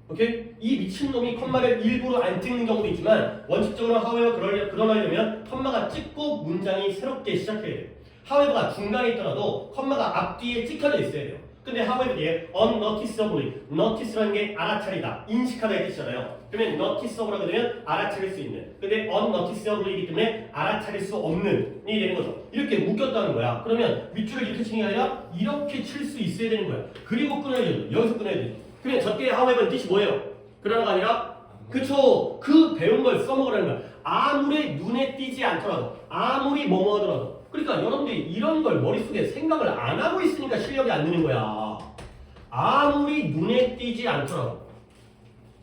오케이? 이 미친놈이 컴마를 일부러 안 찍는 경우도 있지만 원칙적으로 however 그러나 하려면 컴마가 찍고 문장이 새롭게 시작해야 돼요. however가 중간에 있더라도 컴마가 앞뒤에 찍혀져 있어야 돼요. 근데 however 뒤에 unnoticeably, notice라는 게 알아차리다, 인식하다 이 뜻이잖아요. 그러면 noticeable라고 되면 알아차릴 수 있는. 근데 unnoticeable이기 때문에 알아차릴 수 없는 이 되는 거죠. 이렇게 묶였다는 거야. 그러면 밑줄을 이렇게 치는 게 아니라 이렇게 칠 수 있어야 되는 거야. 그리고 끊어야 되죠. 여기서 끊어야 되죠. 그러면 저때 however는 뜻이 뭐예요? 그러나가 아니라 그쵸. 그 배운 걸 써먹으라는 거야. 아무리 눈에 띄지 않더라도 아무리 뭐뭐 하더라도 그러니까 여러분들이 이런 걸 머릿속에 생각을 안 하고 있으니까 실력이 안 느는 거야. 아무리 눈에 띄지 않더라도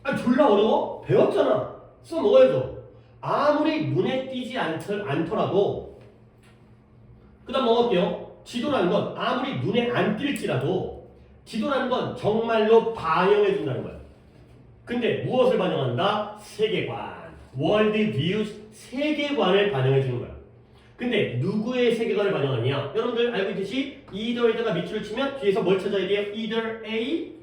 아니 졸라 어려워? 배웠잖아. 써먹어야죠. 아무리 눈에 띄지 않더라도 그 다음 먹을게요. 지도라는 건 아무리 눈에 안 띌지라도 지도라는 건 정말로 반영해 준다는 거야. 근데 무엇을 반영한다? 세계관. 월드 뷰 세계관을 반영해 주는 거야. 근데 누구의 세계관을 반영하느냐? 여러분들 알고 있듯이 either에다가 밑줄을 치면 뒤에서 뭘 찾아야 돼요? either A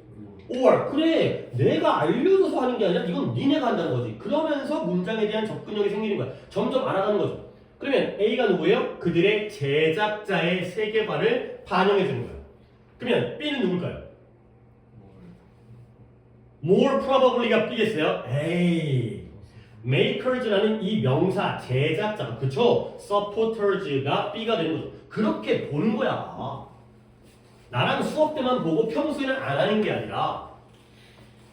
or. 그래, 내가 알려줘서 하는 게 아니라 이건 니네가 한다는 거지. 그러면서 문장에 대한 접근력이 생기는 거야. 점점 알아가는 거죠. 그러면 A가 누구예요? 그들의 제작자의 세계관을 반영해 주는 거야. 그러면 B는 누굴까요? more probably가 B겠어요? 에이. makers라는 이 명사 제작자 그쵸? supporters가 B가 되는 거죠. 그렇게 보는 거야. 나랑 수업 때만 보고 평소에는 안 하는 게 아니라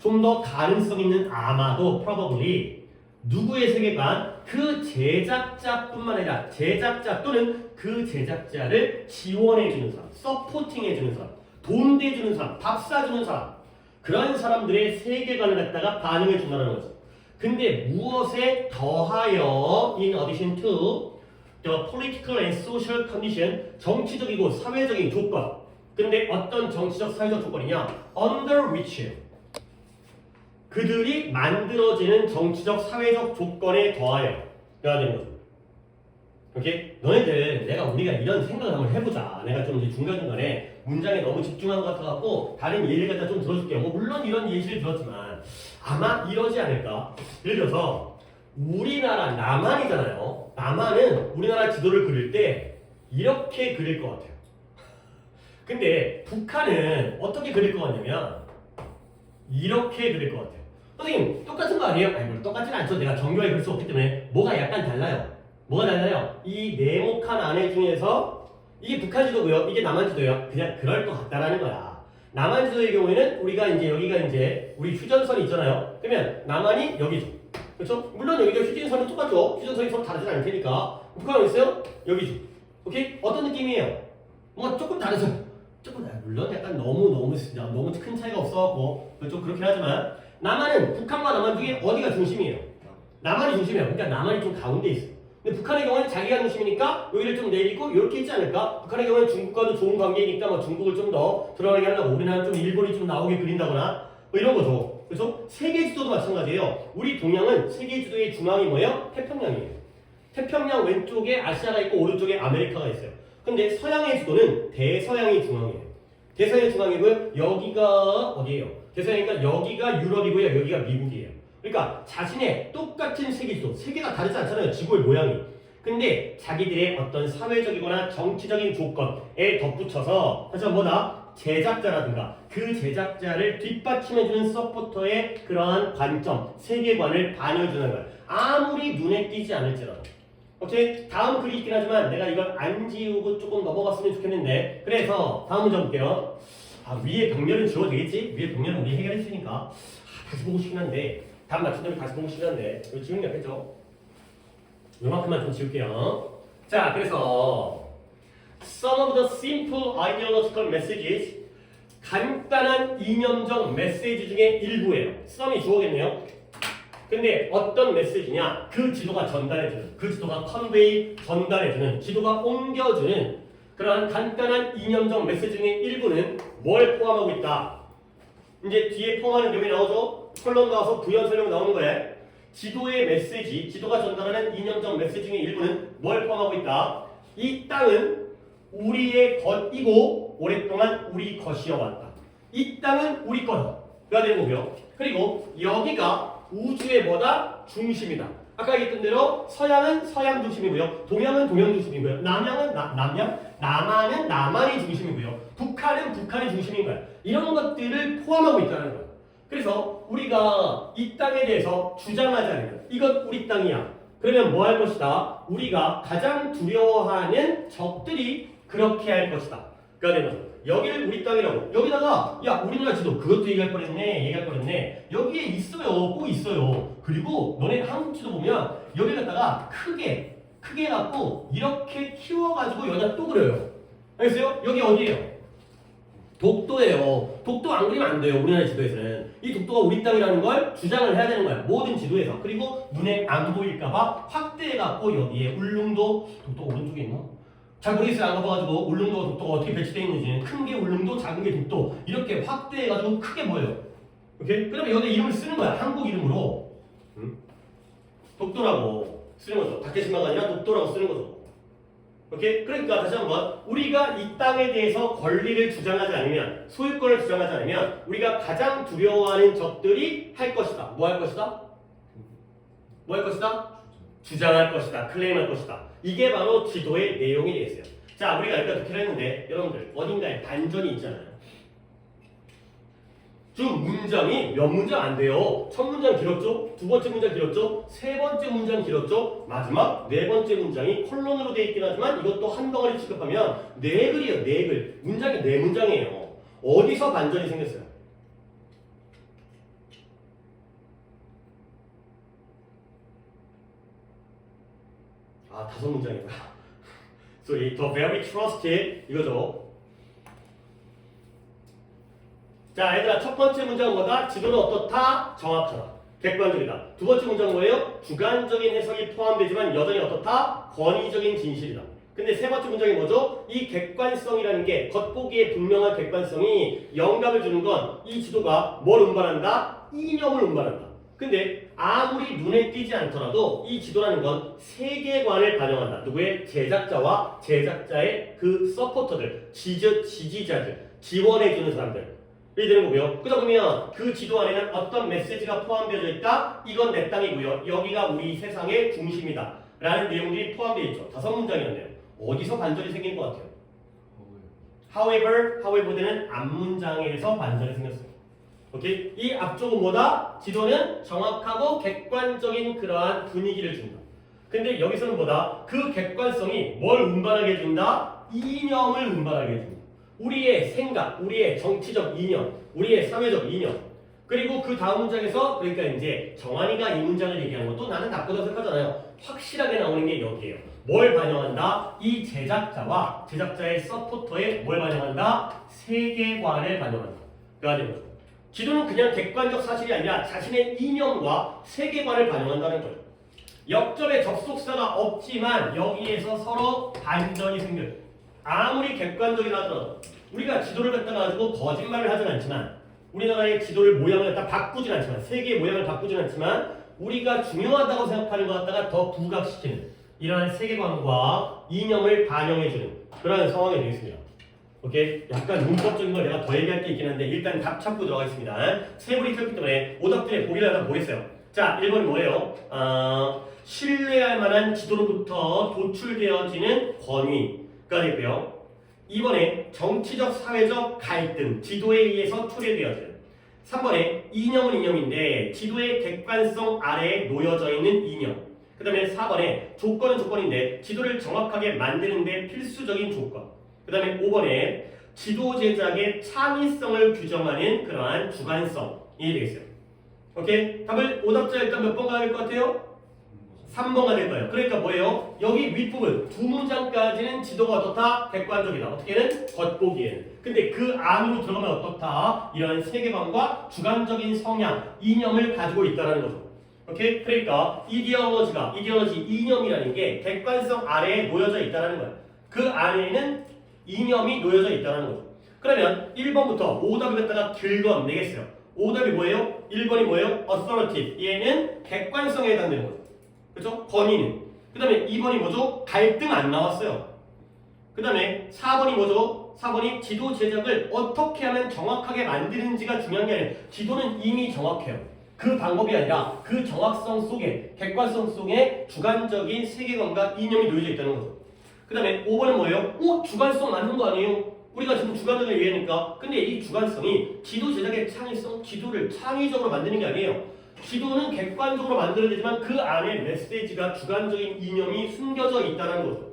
좀 더 가능성 있는 아마도 probably 누구의 세계관 그 제작자뿐만 아니라 제작자 또는 그 제작자를 지원해 주는 사람, 서포팅 해주는 사람, 돈 대주는 사람, 밥 사주는 사람 그런 사람들의 세계관을 갖다가 반영해 준다는 거죠. 근데 무엇에 더하여 in addition to the political and social condition 정치적이고 사회적인 조건 근데 어떤 정치적 사회적 조건이냐 under which 그들이 만들어지는 정치적 사회적 조건에 더하여 해야 되는 거죠. 오케이? 너희들 우리가 이런 생각을 한번 해보자. 내가 좀 이제 중간중간에 문장에 너무 집중한 것 같아갖고 다른 예를 갖다 좀 들어줄게요. 뭐 물론 이런 예시를 들었지만 아마 이러지 않을까? 예를 들어서 우리나라 남한이잖아요. 남한은 우리나라 지도를 그릴 때 이렇게 그릴 것 같아요. 근데 북한은 어떻게 그릴 것 같냐면 이렇게 그릴 것 같아요. 선생님 똑같은 거 아니에요? 아니 뭐 똑같진 않죠. 내가 정교하게 그릴 수 없기 때문에 뭐가 약간 달라요. 뭐가 달라요? 이 네모칸 안에 중에서 이게 북한 지도고요. 이게 남한 지도예요. 그냥 그럴 것 같다라는 거야. 남한 지도의 경우에는 우리가 이제 여기가 이제 우리 휴전선이 있잖아요. 그러면 남한이 여기죠. 그렇죠? 물론 여기가 휴전선은 똑같죠. 휴전선이 서로 다르진 않을 테니까. 북한은 어디 있어요? 여기죠. 오케이? 어떤 느낌이에요? 뭔가 조금 다르죠. 물론 약간 너무 큰 차이가 없어갖고 좀 그렇긴 하지만 남한은 북한과 남한 중에 어디가 중심이에요? 남한이 중심이에요. 그러니까 남한이 좀 가운데 있어요. 근데 북한의 경우는 자기가 중심이니까 여기를 좀 내리고 이렇게 있지 않을까? 북한의 경우는 중국과도 좋은 관계이니까 뭐 중국을 좀 더 드러나게 하려고 우리나라는 좀 일본이 좀 나오게 그린다거나 뭐 이런 거죠. 그래서 세계 지도도 마찬가지예요. 우리 동양은 세계 지도의 중앙이 뭐예요? 태평양이에요. 태평양 왼쪽에 아시아가 있고 오른쪽에 아메리카가 있어요. 근데 서양의 지도는 대서양이 중앙이에요. 대서양이 중앙이고요. 여기가 어디예요? 대서양이니까 여기가 유럽이고요. 여기가 미국이에요. 그러니까 자신의 똑같은 세계 지도, 세계가 다르지 않잖아요. 지구의 모양이. 근데 자기들의 어떤 사회적이거나 정치적인 조건에 덧붙여서 하지만 뭐다? 제작자라든가 그 제작자를 뒷받침해주는 서포터의 그러한 관점, 세계관을 반영해주는 거예요. 아무리 눈에 띄지 않을지라도. 오케이? 다음 글이 있긴 하지만 내가 이걸 안 지우고 조금 넘어갔으면 좋겠는데 그래서 다음 문제 볼게요. 위에 병렬은 지워도 되겠지? 위에 병렬은 우리 해결했으니까 다시 보고 싶긴 한데 답 맞추면 다시 보고 싶은데 이거 지우는 게 낫겠죠? 요만큼만 좀 지울게요. 자, 그래서 some of the simple ideological messages 간단한 이념적 메시지 중에 일부예요. some이 주어겠네요. 근데 어떤 메시지냐? 그 지도가 전달해주는, 그 지도가 컨베이 전달해주는, 지도가 옮겨주는 그러한 간단한 이념적 메시지 중에 일부는 뭘 포함하고 있다? 이제 뒤에 포함하는 내용이 나오죠? 컬럼 나와서 부연 설명 나오는 거예요. 지도의 메시지, 지도가 전달하는 이념적 메시지 중에 일부는 뭘 포함하고 있다? 이 땅은 우리의 것이고 오랫동안 우리 것이어왔다. 이 땅은 우리 거다. 가 되는 거고요. 그리고 여기가 우주의 뭐다? 중심이다. 아까 얘기했던 대로 서양은 서양 중심이고요. 동양은 동양 중심이고요. 남양은 남한은 남한이 중심이고요. 북한은 북한이 중심인 거야. 이런 것들을 포함하고 있다는 거야. 그래서 우리가 이 땅에 대해서 주장하지 않으면 이건 우리 땅이야. 그러면 뭐 할 것이다? 우리가 가장 두려워하는 적들이 그렇게 할 것이다. 그러니까 되면 여기를 우리 땅이라고 여기다가 야 우리나라 지도 그것도 얘기할 뻔했네. 여기에 있어요. 꼭 있어요. 그리고 너네 한국 지도 보면 여기 갖다가 크게 해갖고 이렇게 키워가지고 여기다 또 그려요. 알겠어요? 여기 어디예요? 독도예요. 독도 안 그리면 안 돼요. 우리나라 지도에서는. 이 독도가 우리 땅이라는 걸 주장을 해야 되는 거야. 모든 지도에서. 그리고 눈에 안 보일까봐 확대해갖고 여기에 울릉도, 독도가 오른쪽에 있나? 잘 모르겠어요. 안 가봐가지고 울릉도와 독도가 어떻게 배치되어 있는지는 큰 게 울릉도, 작은 게 독도 이렇게 확대해가지고 크게 보여요. 오케이? 그러면 여기 이름을 쓰는 거야. 한국 이름으로. 독도라고 쓰는 거죠. 다케시마가 아니라 독도라고 쓰는 거죠. 오케이? 그러니까 다시 한번 우리가 이 땅에 대해서 권리를 주장하지 않으면 소유권을 주장하지 않으면 우리가 가장 두려워하는 적들이 할 것이다. 뭐 할 것이다? 뭐 할 것이다? 주장할 것이다. 클레임할 것이다. 이게 바로 지도의 내용이 되겠어요. 자, 우리가 여기까지 독해를 했는데 여러분들 어딘가에 반전이 있잖아요. 좀 문장이 몇 문장 안 돼요. 첫 문장 길었죠? 두 번째 문장 길었죠? 세 번째 문장 길었죠? 마지막 네 번째 문장이 콜론으로 되어 있긴 하지만 이것도 한 덩어리 취급하면 네 글이에요. 네 글. 문장이 네 문장이에요. 어디서 반전이 생겼어요? 아, 다섯 문장이다. Sorry, the very trusted 이거죠. 자, 얘들아, 첫 번째 문장은 뭐다? 지도는 어떻다? 정확하다. 객관적이다. 두 번째 문장은 뭐예요? 주관적인 해석이 포함되지만 여전히 어떻다? 권위적인 진실이다. 근데 세 번째 문장이 뭐죠? 이 객관성이라는 게 겉보기에 분명한 객관성이 영감을 주는 건 이 지도가 뭘 운반한다? 이념을 운반한다. 근데 아무리 눈에 띄지 않더라도 이 지도라는 건 세계관을 반영한다. 누구의? 제작자와 제작자의 그 서포터들, 지지자들, 지원해주는 사람들. 이 되는 거고요. 그러다 보면 그 지도 안에는 어떤 메시지가 포함되어 있다. 이건 내 땅이고요. 여기가 우리 세상의 중심이다. 라는 내용들이 포함되어 있죠. 다섯 문장이었네요. 어디서 반전이 생긴 것 같아요? however는 앞문장에서 반전이 생겼어요. 오케이? 이 앞쪽은 뭐다? 지도는 정확하고 객관적인 그러한 분위기를 준다. 근데 여기서는 뭐다? 그 객관성이 뭘 운반하게 해준다? 이념을 운반하게 해준다. 우리의 생각, 우리의 정치적 이념, 우리의 사회적 이념. 그리고 그 다음 문장에서 그러니까 이제 정한이가 이 문장을 얘기한 것도 나는 나쁘다고 생각하잖아요. 확실하게 나오는 게 여기예요. 뭘 반영한다? 이 제작자와 제작자의 서포터에 뭘 반영한다? 세계관을 반영한다. 그러니까 지도는 그냥 객관적 사실이 아니라 자신의 이념과 세계관을 반영한다는 거예요. 역접의 접속사가 없지만 여기에서 서로 반전이 생겨요. 아무리 객관적이라 하더라도 우리가 지도를 갖다가 가지고 거짓말을 하진 않지만 우리나라의 지도를 모양을 갖다 바꾸진 않지만 세계의 모양을 바꾸진 않지만 우리가 중요하다고 생각하는 것 갖다가 더 부각시키는 이러한 세계관과 이념을 반영해주는 그런 상황이 되겠습니다. 오케이? 약간 문법적인 걸 내가 더 얘기할 게 있긴 한데 일단 답 찾고 들어가겠습니다. 세분이 틀렸기 때문에 오답들의 보기를 하나 보겠어요. 자, 1번이 뭐예요? 신뢰할 만한 지도로부터 도출되어지는 권위가 되고요. 2번에 정치적 사회적 갈등, 지도에 의해서 초래되어지는. 3번에 이념은 이념인데 지도의 객관성 아래에 놓여져 있는 이념. 그 다음에 4번에 조건은 조건인데 지도를 정확하게 만드는 데 필수적인 조건. 그 다음에 5번에 지도 제작의 창의성을 규정하는 그러한 주관성이 되겠어요. 오케이? 답을 오답자 일단 몇 번 가야 될 것 같아요? 3번가 될 거예요. 그러니까 뭐예요? 여기 윗부분 두 문장까지는 지도가 어떻다? 객관적이다. 어떻게는? 겉보기에는. 근데 그 안으로 들어가면 어떻다? 이런 세계관과 주관적인 성향, 이념을 가지고 있다는 거죠. 오케이? 그러니까 이디올로지, 이념이라는 게 객관성 아래에 놓여져 있다는 거예요. 그 안에는 이념이 놓여져 있다는 거죠. 그러면 1번부터 오답을 갖다가 긁어내겠어요. 오답이 뭐예요? 1번이 뭐예요? authoritative. 얘는 객관성에 해당되는 거죠. 그렇죠? 권위는. 그 다음에 2번이 뭐죠? 갈등 안 나왔어요. 그 다음에 4번이 뭐죠? 4번이 지도 제작을 어떻게 하면 정확하게 만드는지가 중요한 게 아니라 지도는 이미 정확해요. 그 방법이 아니라 그 정확성 속에 객관성 속에 주관적인 세계관과 이념이 놓여져 있다는 거죠. 그 다음에 5번은 뭐예요? 주관성 맞는 거 아니에요? 우리가 지금 주관적인 이해니까. 근데 이 주관성이 지도 제작의 창의성, 지도를 창의적으로 만드는 게 아니에요. 지도는 객관적으로 만들어야 되지만 그 안에 메시지가 주관적인 이념이 숨겨져 있다는 거죠.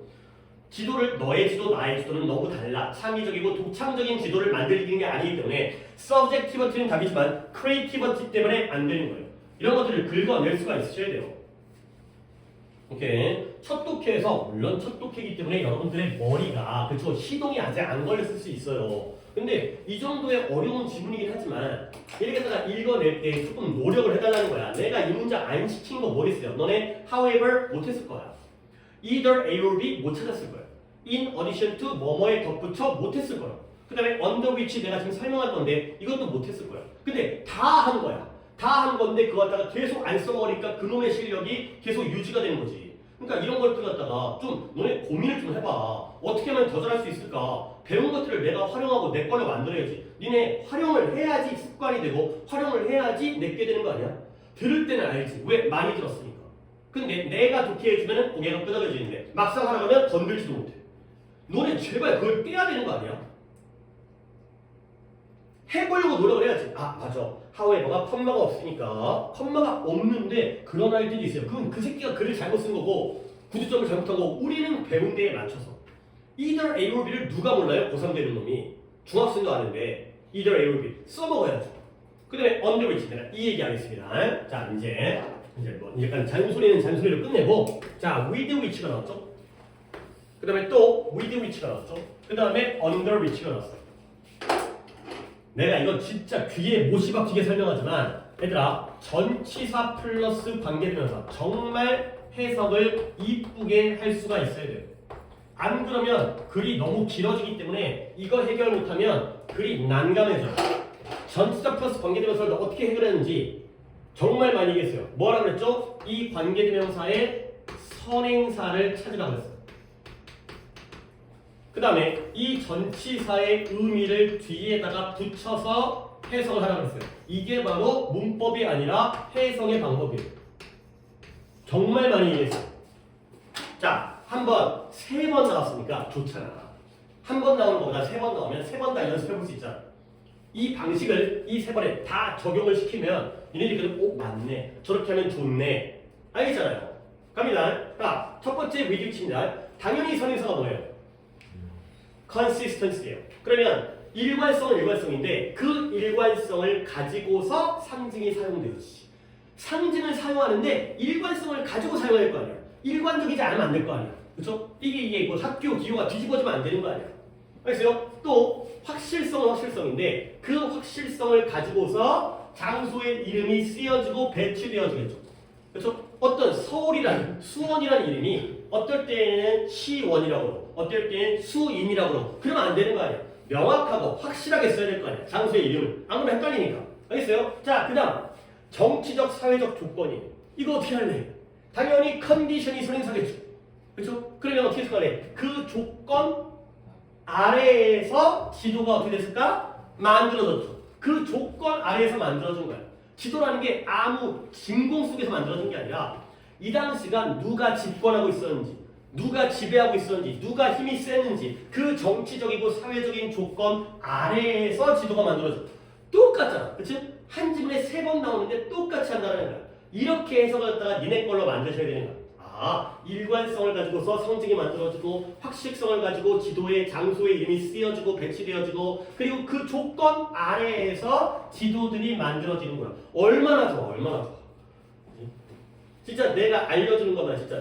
지도를 너의 지도, 나의 지도는 너무 달라. 창의적이고 독창적인 지도를 만들기는 게 아니기 때문에 subjectivity는 답이지만 creativity 때문에 안 되는 거예요. 이런 것들을 긁어낼 수가 있으셔야 돼요. 오케이. 첫 독해에서 물론 첫 독해이기 때문에 여러분들의 머리가 그쵸 시동이 아직 안 걸렸을 수 있어요. 근데 이 정도의 어려운 지문이긴 하지만 이렇게다가 읽어낼 때 조금 노력을 해달라는 거야. 내가 이 문장 안 시킨 거 뭐랬어요? 너네 however 못했을 거야. either A or B 못 찾았을 거야. in addition to 뭐뭐에 덧붙여 못했을 거야. 그 다음에 under which 내가 지금 설명할 건데 이것도 못했을 거야. 근데 다 한 거야. 다 한 건데 그거 갖다가 계속 안 써버리니까 그놈의 실력이 계속 유지가 되는 거지. 그러니까 이런 것들 갖다가 좀 너네 고민을 좀 해봐. 어떻게 하면 더 잘할 수 있을까? 배운 것들을 내가 활용하고 내 걸로 만들어야지. 니네 활용을 해야지 습관이 되고 활용을 해야지 내게 되는 거 아니야? 들을 때는 알지. 왜? 많이 들었으니까. 근데 내가 독해해주면 고개가 끄덕여지는데 막상 하려면 건들지도 못해. 너네 제발 그걸 떼야 되는 거 아니야? 해보려고 노력을 해야지. 아 맞아. however가 컴마가 없으니까 컴마가 없는데 그런 아이들이 있어요. 그건 그 새끼가 글을 잘못 쓴 거고 구두점을 잘못한 거고 우리는 배운 데에 맞춰서 either A or B를 누가 몰라요? 고3 되는 놈이 중학생도 아는데 either A or B 써먹어야죠. 그 다음에 under which 내가 이 얘기 하겠습니다. 자 이제 뭐 약간 잔소리는 잔소리로 끝내고 자 with which가 나왔죠. 그 다음에 또 with which가 나왔죠. 그 다음에 under which가 나왔어요. 내가 이거 진짜 귀에 못이 박히게 설명하지만 얘들아 전치사 플러스 관계대명사 정말 해석을 이쁘게 할 수가 있어야 돼요. 안 그러면 글이 너무 길어지기 때문에 이거 해결 못하면 글이 난감해져. 전치사 플러스 관계대명사를 어떻게 해결했는지 정말 많이 얘기했어요. 뭐라 그랬죠? 이 관계대명사의 선행사를 찾으라고 했어요. 그 다음에 이 전치사의 의미를 뒤에다가 붙여서 해석을 하라고 했어요. 이게 바로 문법이 아니라 해석의 방법이에요. 정말 많이 얘기했어요. 자, 한 번, 3번 나왔으니까 좋잖아. 한 번 나오는 것보다 3번 나오면 3번 다 연습해볼 수 있잖아. 이 방식을 이 3번에 다 적용을 시키면 얘네들이 꼭 맞네. 저렇게 하면 좋네. 알겠잖아요. 갑니다. 자, 첫 번째 위드치입니다. 당연히 선행사가 뭐예요? consistency예요. 그러면 일관성은 일관성인데 그 일관성을 가지고서 상징이 사용되듯이 상징을 사용하는데 일관성을 가지고 사용할 거 아니야. 일관적이지 않으면 안 될 거 아니야. 그렇죠? 이게 뭐 학교 기호가 뒤집어지면 안 되는 거 아니야. 알겠어요? 또 확실성은 확실성인데 그 확실성을 가지고서 장소의 이름이 쓰여지고 배치되어지겠죠. 그렇죠? 어떤 서울이라는 수원이라는 이름이 어떨 때는 시원이라고 그러고 어떨 때는 수인이라고 그러고 그러면 안 되는 거 아니야. 명확하고 확실하게 써야 될 거 아니야. 장소의 이름을. 안 그러면 헷갈리니까. 알겠어요? 자, 그 다음 정치적 사회적 조건이 이거 어떻게 할래? 당연히 컨디션이 선행사겠죠. 그렇죠? 그러면 어떻게 생각해? 그 조건 아래에서 지도가 어떻게 됐을까? 만들어졌죠. 그 조건 아래에서 만들어진 거야. 지도라는 게 아무 진공 속에서 만들어진 게 아니라 이 당시가 누가 집권하고 있었는지 누가 지배하고 있었는지 누가 힘이 셌는지 그 정치적이고 사회적인 조건 아래에서 지도가 만들어져. 똑같잖아. 그치? 한 지문에 3번 나오는데 똑같이 한다는 거야. 이렇게 해석을 갖다가 니네 걸로 만드셔야 되는 거야. 자, 일관성을 가지고서 성질이 만들어지고 확실성을 가지고 지도에 장소의 이름이 쓰여지고 배치되어지고 그리고 그 조건 아래에서 지도들이 만들어지는구나. 얼마나 좋아, 얼마나 좋아. 진짜 내가 알려주는 것만 진짜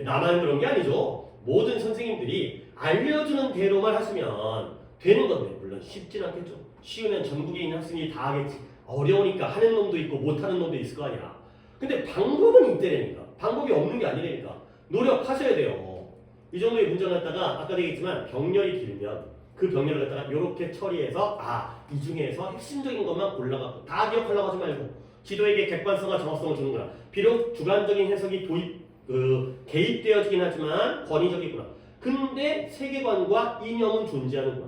나만 그런 게 아니죠. 모든 선생님들이 알려주는 대로만 하시면 되는 건데 물론 쉽진 않겠죠. 쉬우면 전국에 있는 학생이 다 하겠지. 어려우니까 하는 놈도 있고 못하는 놈도 있을 거 아니야. 근데 방법은 있대니까. 방법이 없는 게 아니라니까. 노력하셔야 돼요. 이 정도의 문제를 갖다가 아까 얘기했지만 병렬이 길면 그 병렬을 갖다가 이렇게 처리해서 이 중에서 핵심적인 것만 골라갖고 다 기억하려고 하지 말고 지도에게 객관성과 정확성을 주는 거야. 비록 주관적인 해석이 개입되어지긴 하지만 권위적이구나. 근데 세계관과 이념은 존재하는구나.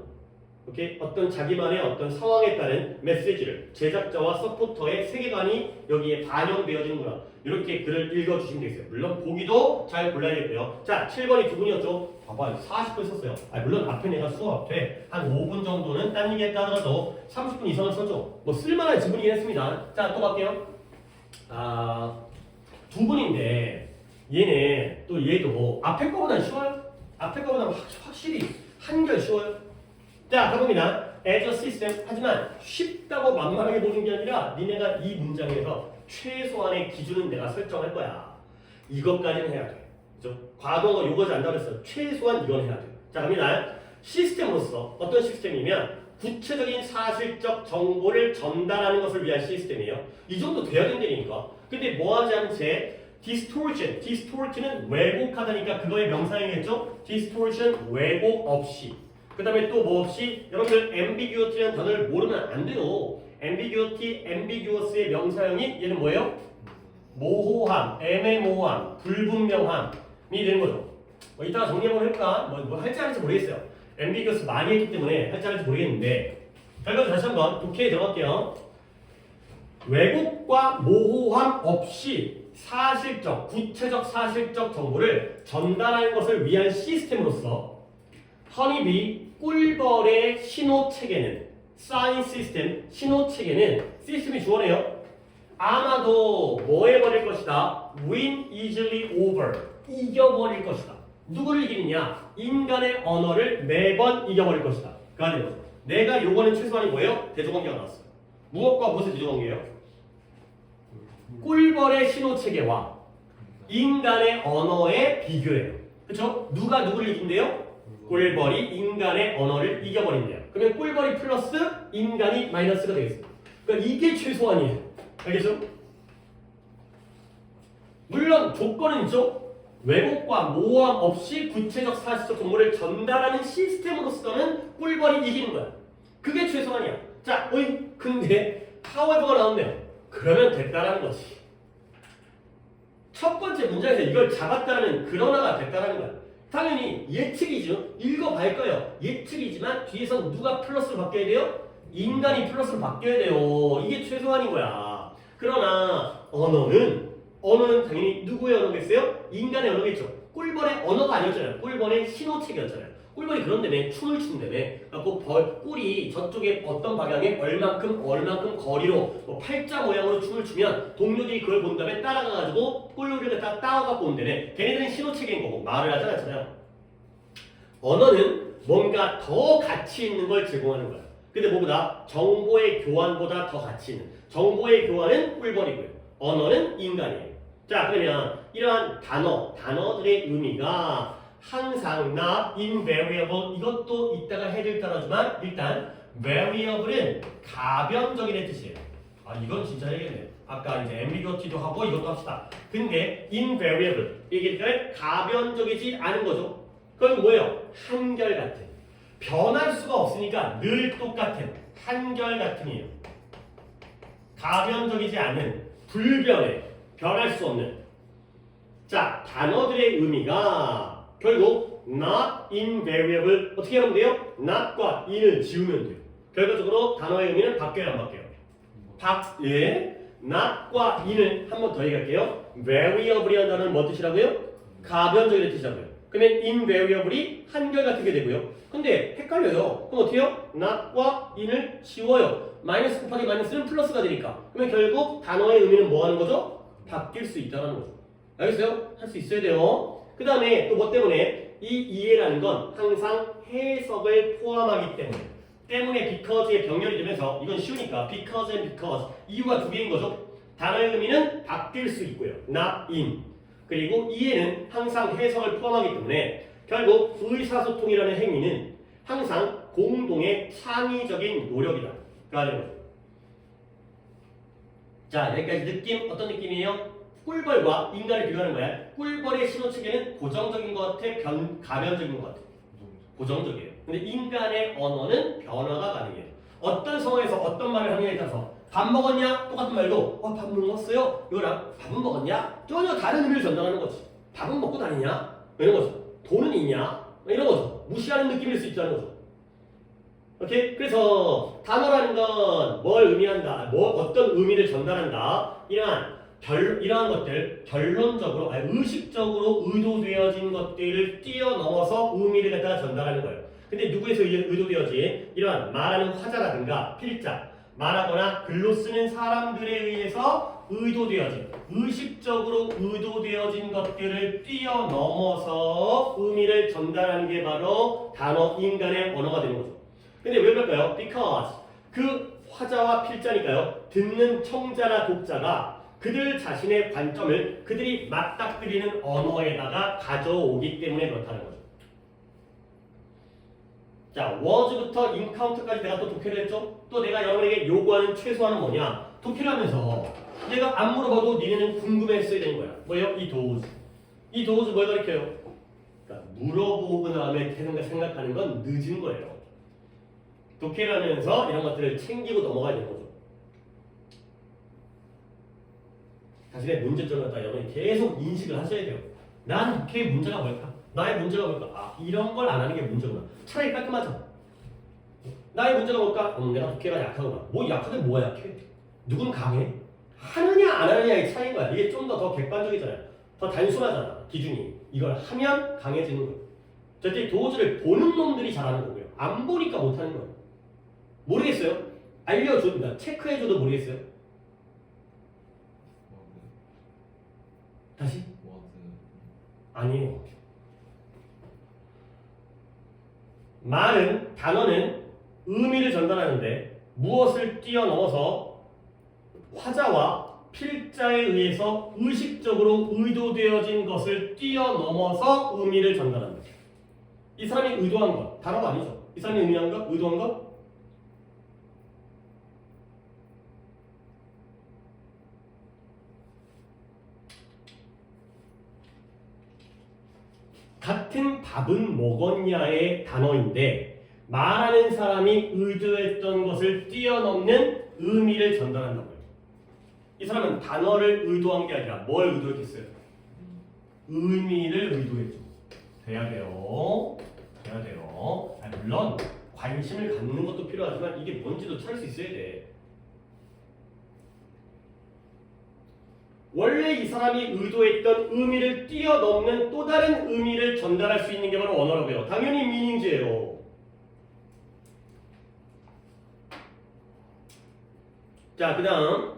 오케이? 어떤 자기만의 어떤 상황에 따른 메시지를 제작자와 서포터의 세계관이 여기에 반영되어지는구나. 이렇게 글을 읽어주시면 되겠어요. 물론 보기도 잘 골라야겠고요. 자, 7번이 두 분이었죠? 봐봐요. 40분 썼어요. 물론 앞에 내가 수업 앞에 한 5분 정도는 딴 얘기에 따라서 30분 이상은 썼죠. 뭐 쓸만한 지분이긴 했습니다. 자, 또 갈게요. 두 분인데 얘네 또 얘도 앞에 거보다 쉬워요? 앞에 거보다 확실히 한결 쉬워요. 자, 가봅니다. as a system. 하지만 쉽다고 만만하게 보는 게 아니라 니네가 이 문장에서 최소한의 기준은 내가 설정할 거야. 이것까지는 해야 돼. 그죠? 과거가 요거지 않다고 했어. 최소한 이건 해야 돼. 자, 갑니다. 시스템으로서 어떤 시스템이면 구체적인 사실적 정보를 전달하는 것을 위한 시스템이에요. 이 정도 돼야 된다니까. 근데 뭐하지 않은 채 distortion. distortion은 왜곡하다니까 그거의 명사형이겠죠? distortion 왜곡 없이. 그 다음에 또 뭐 없이 여러분들 ambiguity라는 단어를 모르면 안 돼요. ambiguity, ambiguous의 명사형이 얘는 뭐예요? 모호함, 애매모호함, 불분명함이 되는 거죠. 이따가 정리 한번 해볼까? 뭐 할지 안 할지 모르겠어요. ambiguous 많이 했기 때문에 할지 안 할지 모르겠는데 결과도 다시 한번 독해에 들어갈게요. 왜곡과 모호함 없이 사실적, 구체적 사실적 정보를 전달하는 것을 위한 시스템으로서 허니비 꿀벌의 신호체계는 사인 시스템, 신호체계는 시스템이 주어네요. 아마도 뭐 해버릴 것이다? win easily over. 이겨버릴 것이다. 누구를 이기느냐? 인간의 언어를 매번 이겨버릴 것이다. 그가 되는 거죠. 내가 요거는 최소한이 뭐예요? 대조관계가 나왔어요. 무엇과 무엇의 대조관계예요? 꿀벌의 신호체계와 인간의 언어의 비교예요. 그쵸? 누가 누구를 이긴대요? 꿀벌이 인간의 언어를 이겨버린대요. 그러면 꿀벌이 플러스 인간이 마이너스가 되겠습니다. 그러니까 이게 최소한이에요. 알겠죠? 물론 조건은 있죠. 왜곡과 모호함 없이 구체적 사실적 정보를 전달하는 시스템으로서는 꿀벌이 이기는 거야. 그게 최소한이야. 자, 근데 however가 나왔네요. 그러면 됐다라는 거지. 첫 번째 문장에서 이걸 잡았다는 그러나가 됐다라는 거야. 당연히 예측이죠. 읽어봐야 거예요. 예측이지만 뒤에서 누가 플러스를 바뀌어야 돼요? 인간이 플러스를 바뀌어야 돼요. 이게 최소한인 거야. 그러나 언어는 당연히 누구의 언어겠어요? 인간의 언어겠죠. 꿀벌의 언어가 아니었잖아요. 꿀벌의 신호체계였잖아요. 꿀벌이 그런다며 춤을 춘다며 꿀이 저쪽에 어떤 방향에 얼만큼 거리로 팔자 모양으로 춤을 추면 동료들이 그걸 본 다음에 따라가가지고 꿀놀이를 다 따와갖고 온다며 걔네들은 신호체계인 거고 말을 하지 않잖아요. 언어는 뭔가 더 가치 있는 걸 제공하는 거야. 근데 뭐보다 정보의 교환보다 더 가치 있는 정보의 교환은 꿀벌이고요. 언어는 인간이에요. 자, 그러면 이러한 단어들의 의미가 항상 not invariable 이것도 이따가 해를 따라주지만 일단 variable은 가변적인 뜻이에요. 이건 진짜 해야겠네요. 아까 이제 ambiguity도 하고 이것도 합시다. 근데 invariable 이게 가변적이지 않은 거죠. 그건 뭐예요? 한결같은. 변할 수가 없으니까 늘 똑같은 한결같은이에요. 가변적이지 않은 불변해. 변할 수 없는. 자, 단어들의 의미가 결국 not invariable 어떻게 하면 돼요? not과 in을 지우면 돼요. 결과적으로 단어의 의미는 바뀌어요, 안 바뀌어요? not과 in을 한 번 더 얘기할게요. variable이라는 단어는 뭐 뜻이라고요? 가변적인 뜻이라고요. 그러면 invariable이 한결같은 게 되고요. 근데 헷갈려요. 그럼 어떻게 해요? not과 in을 지워요. 마이너스 곱하기 마이너스는 플러스가 되니까. 그러면 결국 단어의 의미는 뭐 하는 거죠? 바뀔 수 있다는 거죠. 알겠어요? 할 수 있어야 돼요. 그 다음에 또 뭐 때문에 이 이해라는 건 항상 해석을 포함하기 때문에 because의 병렬이 되면서 이건 쉬우니까 because and because 이유가 두 개인 거죠. 단어의 의미는 바뀔 수 있고요. not in. 그리고 이해는 항상 해석을 포함하기 때문에 결국 의사소통이라는 행위는 항상 공동의 창의적인 노력이다. 라는 거죠. 자, 여기까지 느낌 어떤 느낌이에요? 꿀벌과 인간을 비교하는 거야. 꿀벌의 신호체계는 고정적인 것 같아, 가변적인 것 같아. 고정적이에요. 근데 인간의 언어는 변화가 가능해요. 어떤 상황에서 어떤 말을 하느냐에 따라서 밥 먹었냐? 똑같은 말도 밥 먹었어요. 이거랑 밥은 먹었냐? 전혀 다른 의미를 전달하는 거지. 밥은 먹고 다니냐? 이런 거죠. 돈은 있냐? 이런 거죠. 무시하는 느낌일 수 있다는 거죠. 오케이? 그래서 단어라는 건 뭘 의미한다, 어떤 의미를 전달한다. 이러한 것들 결론적으로, 의식적으로 의도되어진 것들을 뛰어넘어서 의미를 갖다가 전달하는 거예요. 근데 누구에서 의도되어진 이러한 말하는 화자라든가 필자, 말하거나 글로 쓰는 사람들에 의해서 의도되어진, 의식적으로 의도되어진 것들을 뛰어넘어서 의미를 전달하는 게 바로 단어, 인간의 언어가 되는 거죠. 근데 왜 그럴까요? Because 그 화자와 필자니까요. 듣는 청자나 독자가 그들 자신의 관점을 그들이 맞닥뜨리는 언어에다가 가져오기 때문에 그렇다는 거죠. 자, was부터 encounter까지 내가 또 독해를 했죠? 또 내가 여러분에게 요구하는 최소한은 뭐냐? 독해를 하면서 내가 안 물어봐도 니네는 궁금해했어야 되는 거야. 뭐예요? 이 도우즈. 이 도우즈 뭘 가리켜요? 그러니까 물어보고 다음에 생각하는 건 늦은 거예요. 독해를 하면서 이런 것들을 챙기고 넘어가야 되는 거죠. 자신의 문제점을 갖다 여러분이 계속 인식을 하셔야 돼요. 나는 독해의 문제가 뭘까? 나의 문제가 뭘까? 아, 이런 걸 안 하는 게 문제구나. 차라리 깔끔하죠. 나의 문제가 뭘까? 내가 독해가 약하구나. 뭐 약하게 뭐가 약해? 누군 강해? 하느냐 안 하느냐의 차이인 거야. 이게 좀 더 객관적이잖아요. 더 단순하잖아. 기준이. 이걸 하면 강해지는 거예요. 절대 도우즈를 보는 놈들이 잘하는 거고요. 안 보니까 못하는 거예요. 모르겠어요? 알려줍니다. 체크해줘도 모르겠어요? 다시? 아니에요. 말은, 단어는 의미를 전달하는데 무엇을 뛰어넘어서 화자와 필자에 의해서 의식적으로 의도되어진 것을 뛰어넘어서 의미를 전달한다. 이 사람이 의도한 것, 단어가 아니죠. 이 사람이 의미한 것, 의도한 것? 같은 밥은 먹었냐의 단어인데 말하는 사람이 의도했던 것을 뛰어넘는 의미를 전달한다고요. 이 사람은 단어를 의도한 게 아니라 뭘 의도했겠어요? 의미를 의도했죠. 돼야 돼요. 돼야 돼요. 물론 관심을 갖는 것도 필요하지만 이게 뭔지도 찾을 수 있어야 돼. 원래 이 사람이 의도했던 의미를 뛰어넘는 또 다른 의미를 전달할 수 있는 게 바로 언어라고요. 당연히 미닝즈예요. 자, 그 다음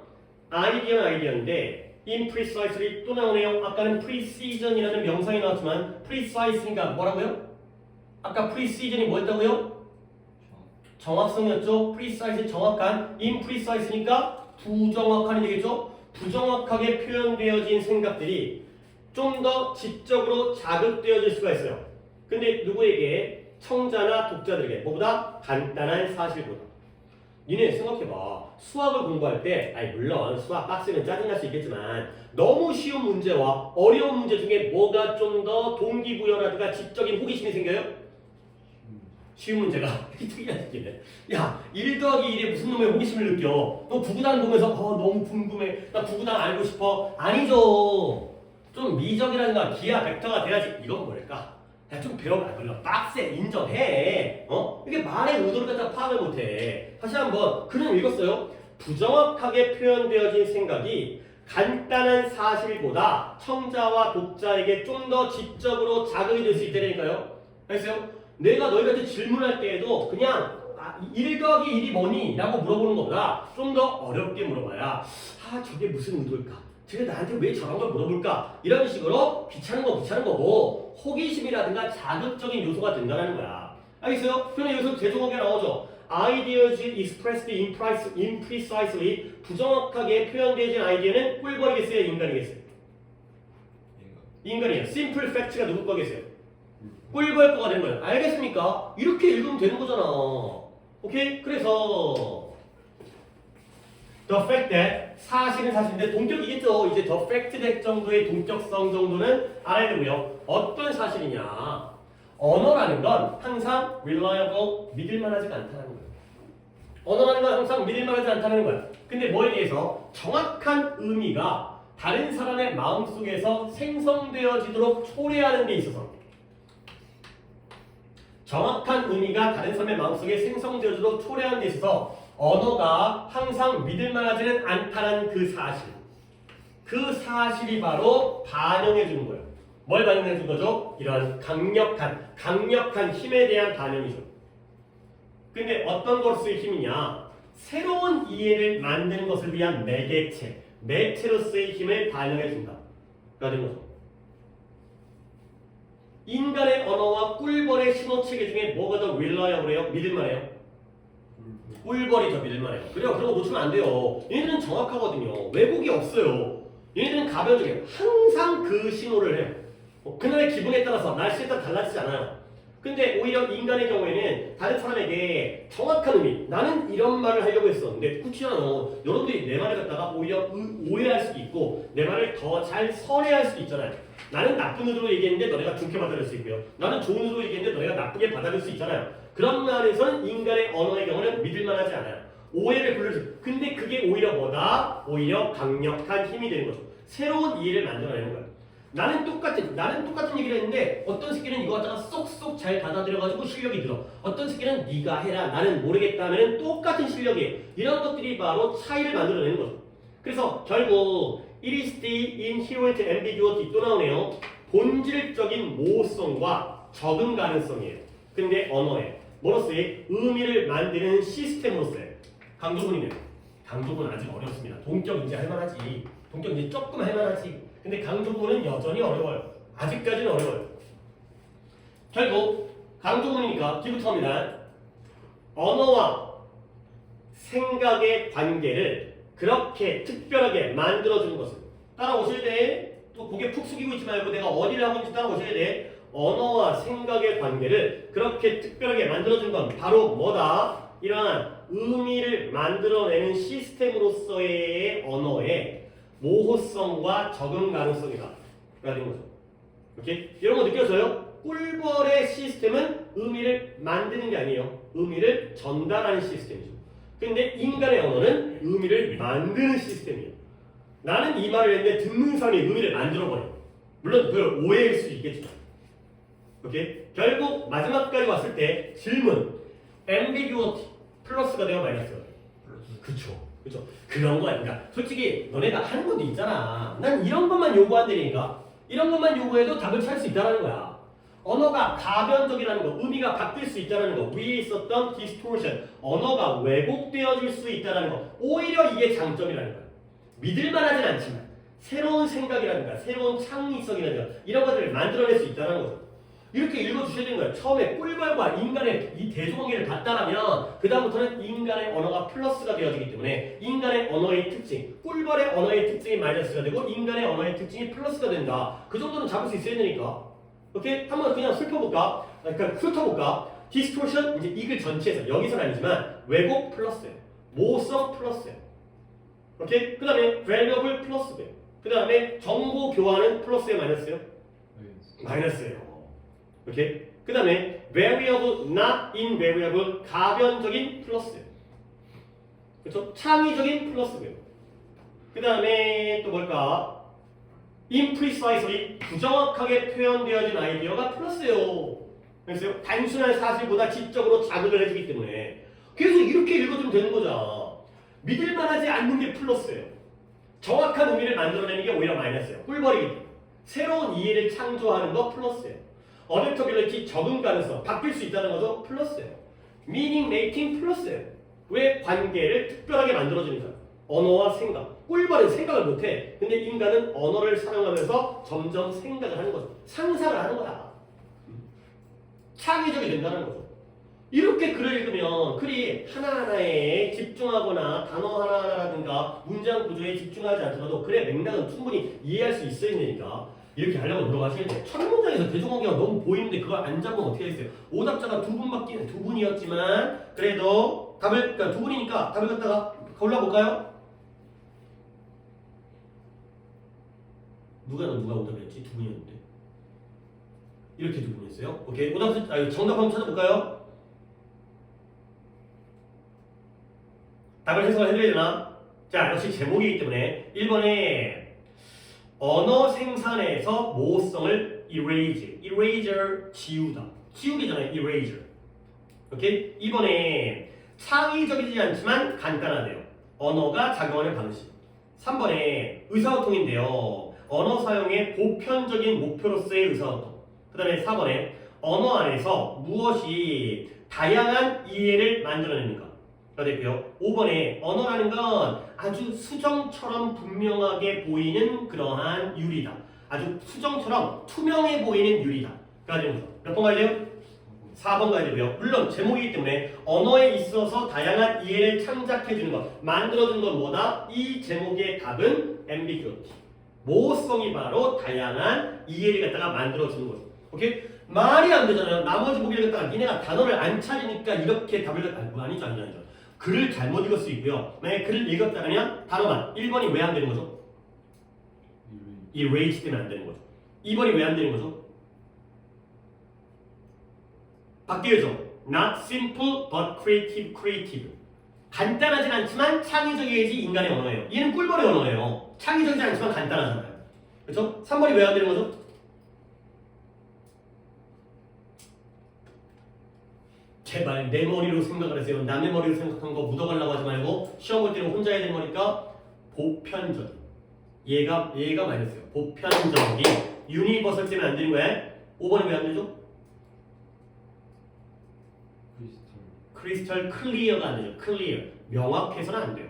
아이디어인데 imprecisely 또 나오네요. 아까는 precision이라는 명상이 나왔지만 precise니까 뭐라고요? 아까 precision이 뭐였다고요? 정확성이었죠. precise는 정확한, imprecise니까 부정확한이 되겠죠. 부정확하게 표현되어진 생각들이 좀 더 지적으로 자극되어질 수가 있어요. 근데 누구에게? 청자나 독자들에게. 뭐보다? 간단한 사실보다. 니네 생각해봐. 수학을 공부할 때, 물론 수학 빡세면 짜증날 수 있겠지만 너무 쉬운 문제와 어려운 문제 중에 뭐가 좀 더 동기부여라든가 지적인 호기심이 생겨요? 쉬운 문제가 특이하게 야, 1 더하기 1에 무슨 놈의 호기심을 느껴? 너 구구단 보면서 너무 궁금해. 나 구구단 알고 싶어. 아니죠. 좀 미적이라든가 기하 벡터가 돼야지. 이건 뭘까? 야, 좀 배워봐. 그래, 빡세. 인정해. 이게 말의 의도를 갖다 파악을 못해. 다시 한번 그는 읽었어요. 부정확하게 표현되어진 생각이 간단한 사실보다 청자와 독자에게 좀 더 지적으로 자극이 될 수 있다니까요. 알겠어요? 내가 너희한테 질문할 때에도 그냥 1 더하기 1이 뭐니? 라고 물어보는 것보다 좀 더 어렵게 물어봐야 저게 무슨 의도일까? 쟤네 나한테 왜 저런 걸 물어볼까? 이런 식으로 귀찮은 거고 호기심이라든가 자극적인 요소가 된다는 거야. 알겠어요? 그러면 여기서 대조하게 나오죠. Ideas expressed imprecisely 부정확하게 표현되어진 아이디어는 꿀벌이겠어요? 인간이겠어요? 인간이에요. Simple fact가 누구 거겠어요? 꿀벌 거가 되는 거예요. 알겠습니까? 이렇게 읽으면 되는 거잖아. 오케이? 그래서 The fact that 사실은 사실인데 동격이겠죠. 이제 the fact that 정도의 동격성 정도는 알아야 되고요. 어떤 사실이냐? 언어라는 건 항상 reliable, 믿을만하지가 않다는 거예요. 언어라는 건 항상 믿을만하지 않다는 거야. 근데 뭐에 대해서 정확한 의미가 다른 사람의 마음속에서 생성되어지도록 초래하는 데 있어서 정확한 의미가 다른 사람의 마음속에 생성되어지도록 초래하는 데 있어서 언어가 항상 믿을만하지는 않다는 그 사실. 그 사실이 바로 반영해 주는 거예요. 뭘 반영해 준 거죠? 이런 강력한 힘에 대한 반영이죠. 근데 어떤 것으로서의 힘이냐? 새로운 이해를 만드는 것을 위한 매체로서의 힘을 반영해 준다. 라는 거죠. 인간의 언어와 꿀벌의 신호체계 중에 뭐가 더 reliable해요? 믿을만해요? 꿀벌이 더 믿을만해요. 그래요. 그런 거 놓치면 안 돼요. 얘네들은 정확하거든요. 왜곡이 없어요. 얘네들은 가변적이에요. 항상 그 신호를 해요. 그날의 기분에 따라서 날씨에 따라 달라지지 않아요. 근데 오히려 인간의 경우에는 다른 사람에게 정확한 의미, 나는 이런 말을 하려고 했었는데 그렇지 않아. 여러분들이 내 말을 갖다가 오히려 오해할 수도 있고 내 말을 더 잘 설해할 수도 있잖아요. 나는 나쁜 의도로 얘기했는데 너네가 좋게 받아들일 수 있고요. 나는 좋은 의도로 얘기했는데 너네가 나쁘게 받아들일 수 있잖아요. 그런 면에서는 인간의 언어의 경우는 믿을만하지 않아요. 오해를 불러주고. 근데 그게 오히려 뭐다? 오히려 강력한 힘이 되는 거죠. 새로운 이해를 만들어내는 거예요. 나는 똑같은 얘기를 했는데 어떤 새끼는 이거 갖다가 쏙쏙 잘 받아들여가지고 실력이 들어. 어떤 새끼는 네가 해라 나는 모르겠다 하면 똑같은 실력이에요. 이런 것들이 바로 차이를 만들어내는 거죠. 그래서 결국 it is the inherent ambiguity 또 나오네요. 본질적인 모호성과 적응 가능성이에요. 근데 언어에 뭐로서의 의미를 만드는 시스템으로서의 강조문이네요. 강조문 아직 어렵습니다. 동격 이제 할만하지. 동격 이제 조금 할만하지. 근데 강조문은 여전히 어려워요. 아직까지는 어려워요. 결국 강조문이니까 뒤부터입니다. 언어와 생각의 관계를 그렇게 특별하게 만들어주는 것은 따라오실 때 또 고개 푹 숙이고 있지 말고 내가 어디를 하고 있는지 따라오셔야 돼. 언어와 생각의 관계를 그렇게 특별하게 만들어준 건 바로 뭐다? 이러한 의미를 만들어내는 시스템으로서의 언어의 모호성과 적응 가능성이다. 라는 거죠. 오케이? 이런 거 느껴져요? 꿀벌의 시스템은 의미를 만드는 게 아니에요. 의미를 전달하는 시스템이죠. 근데 인간의 언어는 의미를 만드는 시스템이에요. 나는 이 말을 했는데 듣는 사람이 의미를 만들어버려. 물론 그걸 오해일 수 있겠지만. 오케이? 결국 마지막까지 왔을 때 질문 ambiguity 플러스가 되어 마이너스가 돼요. 그쵸? 그런 거 아닌가? 솔직히 너네가 하는 것도 있잖아. 난 이런 것만 요구한다니까. 이런 것만 요구해도 답을 찾을 수 있다는 거야. 언어가 가변적이라는 거, 의미가 바뀔 수 있다는 거, 위에 있었던 distortion, 언어가 왜곡되어질 수 있다는 거, 오히려 이게 장점이라는 거야. 믿을만하진 않지만 새로운 생각이라든가 새로운 창의성이라든가 이런 것들을 만들어낼 수 있다는 거죠. 이렇게 읽어주셔야 되는 거예요. 처음에 꿀벌과 인간의 이 대조관계를 봤다라면 그 다음부터는 인간의 언어가 플러스가 되어지기 때문에 인간의 언어의 특징, 꿀벌의 언어의 특징이 마이너스가 되고 인간의 언어의 특징이 플러스가 된다. 그 정도는 잡을 수 있어야 되니까. 오케이? 한번 그냥 훑어볼까? 디스토션 이제 이글 전체에서 여기서는 아니지만 왜곡 플러스예요. 모호성 플러스예요. 오케이? 그 다음에 valuable 플러스고요. 그 다음에 정보 교환은 플러스예요, 마이너스예요? 마이너스예요. 오케이? 그 다음에 variable, not invariable, 가변적인 플러스예요. 그렇죠? 창의적인 플러스고요. 그 다음에 또 뭘까? imprecisely, 부정확하게 표현되어진 아이디어가 플러스예요. 그래서 단순한 사실보다 지적으로 자극을 해주기 때문에 그래서 이렇게 읽어주면 되는 거잖아. 믿을만하지 않는 게 플러스예요. 정확한 의미를 만들어내는 게 오히려 마이너스예요. 꿀벌이기 때문에. 새로운 이해를 창조하는 거 플러스예요. 어댑터빌리티, 적응 가능성, 바뀔 수 있다는 거죠. 플러스예요. meaning making 플러스예요. 왜? 관계를 특별하게 만들어주니까. 언어와 생각. 꿀벌은 생각을 못해. 근데 인간은 언어를 사용하면서 점점 생각을 하는 거죠. 상상을 하는 거야. 창의적이 된다는 거죠. 이렇게 글을 읽으면 글이 하나하나에 집중하거나 단어 하나하나라든가 문장 구조에 집중하지 않더라도 글의 맥락은 충분히 이해할 수 있어야 되니까 이렇게 하려고 들어가시는데 첫 문장에서 대조관계가 너무 보이는데 그걸 안 잡으면 어떻게 했어요? 오답자가 두 분이었지만 그래도 답을 그러니까 두 분이니까 답을 갖다가 골라볼까요? 누가 오답했지? 두 분이었는데 이렇게 두 분이었어요. 오케이 정답 한번 찾아볼까요? 답을 해석을 해드려야 되나? 자, 역시 제목이기 때문에 1번에 언어 생산에서 모호성을 eraser 지우다. 지우기잖아요. eraser. 오케이? 2번에 창의적이지 않지만 간단하대요. 언어가 작용하는 방식. 3번에 의사소통인데요. 언어 사용의 보편적인 목표로서의 의사소통. 그 다음에 4번에 언어 안에서 무엇이 다양한 이해를 만들어냅니까? 가 됐고요. 5번에 언어라는 건 아주 수정처럼 분명하게 보이는 그러한 유리다. 아주 수정처럼 투명해 보이는 유리다. 가 되는 거죠. 몇 번 가야 돼요? 4번 가야 되고요. 물론 제목이기 때문에 언어에 있어서 다양한 이해를 창작해주는 것, 만들어주는 건 뭐다? 이 제목의 답은 ambiguity. 모호성이 바로 다양한 이해를 갖다가 만들어주는 거죠. 오케이? 말이 안 되잖아요. 나머지 보기를 갖다가 니네가 단어를 안 찾으니까 이렇게 답을 아니죠. 글을 잘못 읽을 수 있고요. 만약에 글을 읽었다면 단어만 1번이 왜 안 되는 거죠? erase 때문에 안 되는 거죠. 2번이 왜 안 되는 거죠? 바뀌어져. Not simple but creative. 간단하진 않지만 창의적이어야지 인간의 언어예요. 얘는 꿀벌의 언어예요. 창의적이지 않지만 간단하잖아요. 그렇죠? 3번이 왜 안 되는 거죠? 제발 내 머리로 생각을 하세요. 남의 머리로 생각한 거 묻어가려고 하지 말고 시험 볼 때는 혼자 해야 되는 거니까 보편적인. 얘가 마이너스예요. 보편적인. 유니버설 때문에 안 되는 거야. 5번이 왜 안 되죠? 크리스탈 클리어가 안 되죠. 클리어. 명확해서는 안 돼요.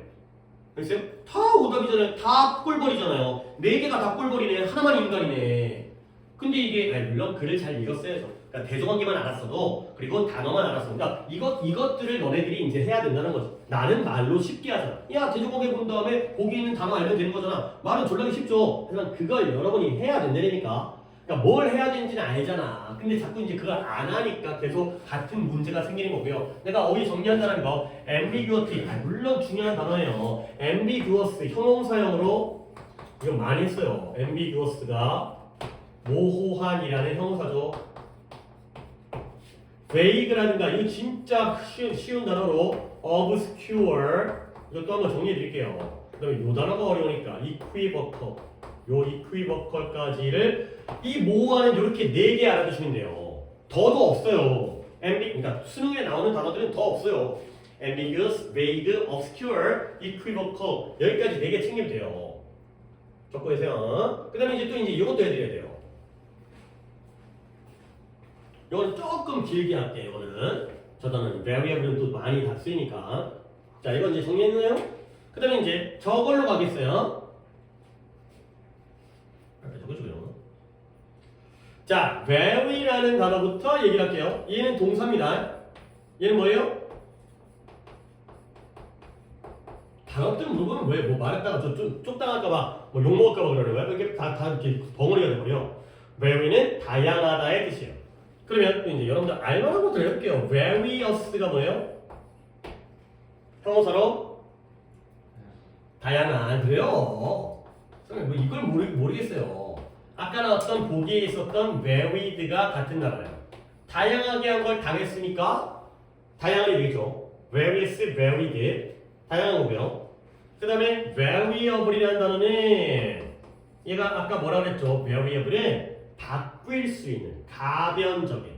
그래서 다 오답이잖아요. 다 꿀벌이잖아요. 4개가 다 꿀벌이네. 하나만 인간이네. 근데 이게 물론 글을 잘 읽었어야죠. 그러니까 대조관계만 알았어도 그리고 단어만 알았어. 그러니까 이것들을 너네들이 이제 해야 된다는 거죠. 나는 말로 쉽게 하잖아. 야 대조관계 본 다음에 거기 있는 단어 알면 되는 거잖아. 말은 졸라기 쉽죠. 하지만 그걸 여러분이 해야 된다니까. 그러니까 뭘 해야 되는지는 알잖아. 근데 자꾸 이제 그걸 안 하니까 계속 같은 문제가 생기는 거고요. 내가 어휘 정리한다는 거 ambiguity 물론 중요한 단어예요. ambiguous 형용사형으로 이거 많이 써요. ambiguous가 모호한이라는 형용사죠. vague라든가 이거 진짜 쉬운 단어로 obscure 이것도 한번 정리해 드릴게요. 그 다음에 이 단어가 어려우니까 equivocal 요 equivocal까지를 이 모호한은 이렇게 4개 알아두시면 돼요. 더도 없어요. 그러니까 수능에 나오는 단어들은 더 없어요. ambiguous, vague, obscure, equivocal 여기까지 4개 챙기면 돼요. 적고 계세요. 그 다음에 이제 이것도 해드려야 돼요. 이거는 조금 길게 할게요. 이거는 저 단어는 variable은 또 많이 다 쓰이니까. 자, 이건 이제 정리했나요? 그 다음에 이제 저걸로 가겠어요. 적어주고요. 자, very라는 단어부터 얘기를 할게요. 얘는 동사입니다. 얘는 뭐예요? 단어들 물어보면 왜 뭐 말했다가 쪽 당할까봐 뭐 욕먹을까봐 그러는 거야? 이게 다 이렇게 벙어리가 돼버려. very는 다양하다의 뜻이에요. 그러면 이제 여러분들 알만한 것들 해볼게요. various가 뭐예요? 형용사로 다양한. 그래요. 뭐 이걸 모르겠어요. 아까 나왔던 보기에 있었던 varied가 같은 단어예요. 다양하게 한 걸 당했으니까 다양하게 되겠죠. various, varied 다양한 거고요. 그 다음에 variable이라는 단어는 얘가 아까 뭐라 그랬죠? variable은 바뀔 수 있는 가변적인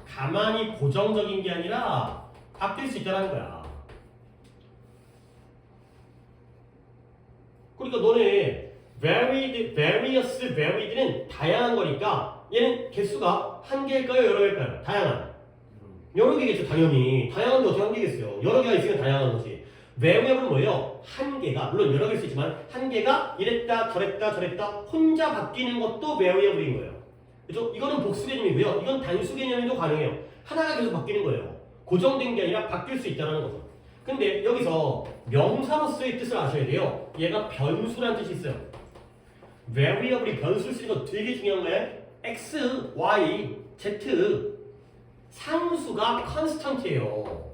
가만히 고정적인 게 아니라 바뀔 수 있다는 거야. 그러니까 너네 various, varied는 다양한 거니까 얘는 개수가 한 개일까요? 여러 개일까요? 다양한. 여러 개겠죠, 당연히. 다양한데 어떻게 한 개겠어요? 여러 개가 있으면 다양한 거지. variable은 뭐예요? 한계가 물론 여러 개일 수 있지만 한계가 이랬다 저랬다 혼자 바뀌는 것도 variable인 거예요. 그죠? 이거는 복수 개념이고요. 이건 단수 개념도 가능해요. 하나가 계속 바뀌는 거예요. 고정된 게 아니라 바뀔 수 있다는 거죠. 근데 여기서 명사로서의 뜻을 아셔야 돼요. 얘가 변수라는 뜻이 있어요. variable이 변수를 쓰는 거 되게 중요한 거예요. x, y, z 상수가 constant예요.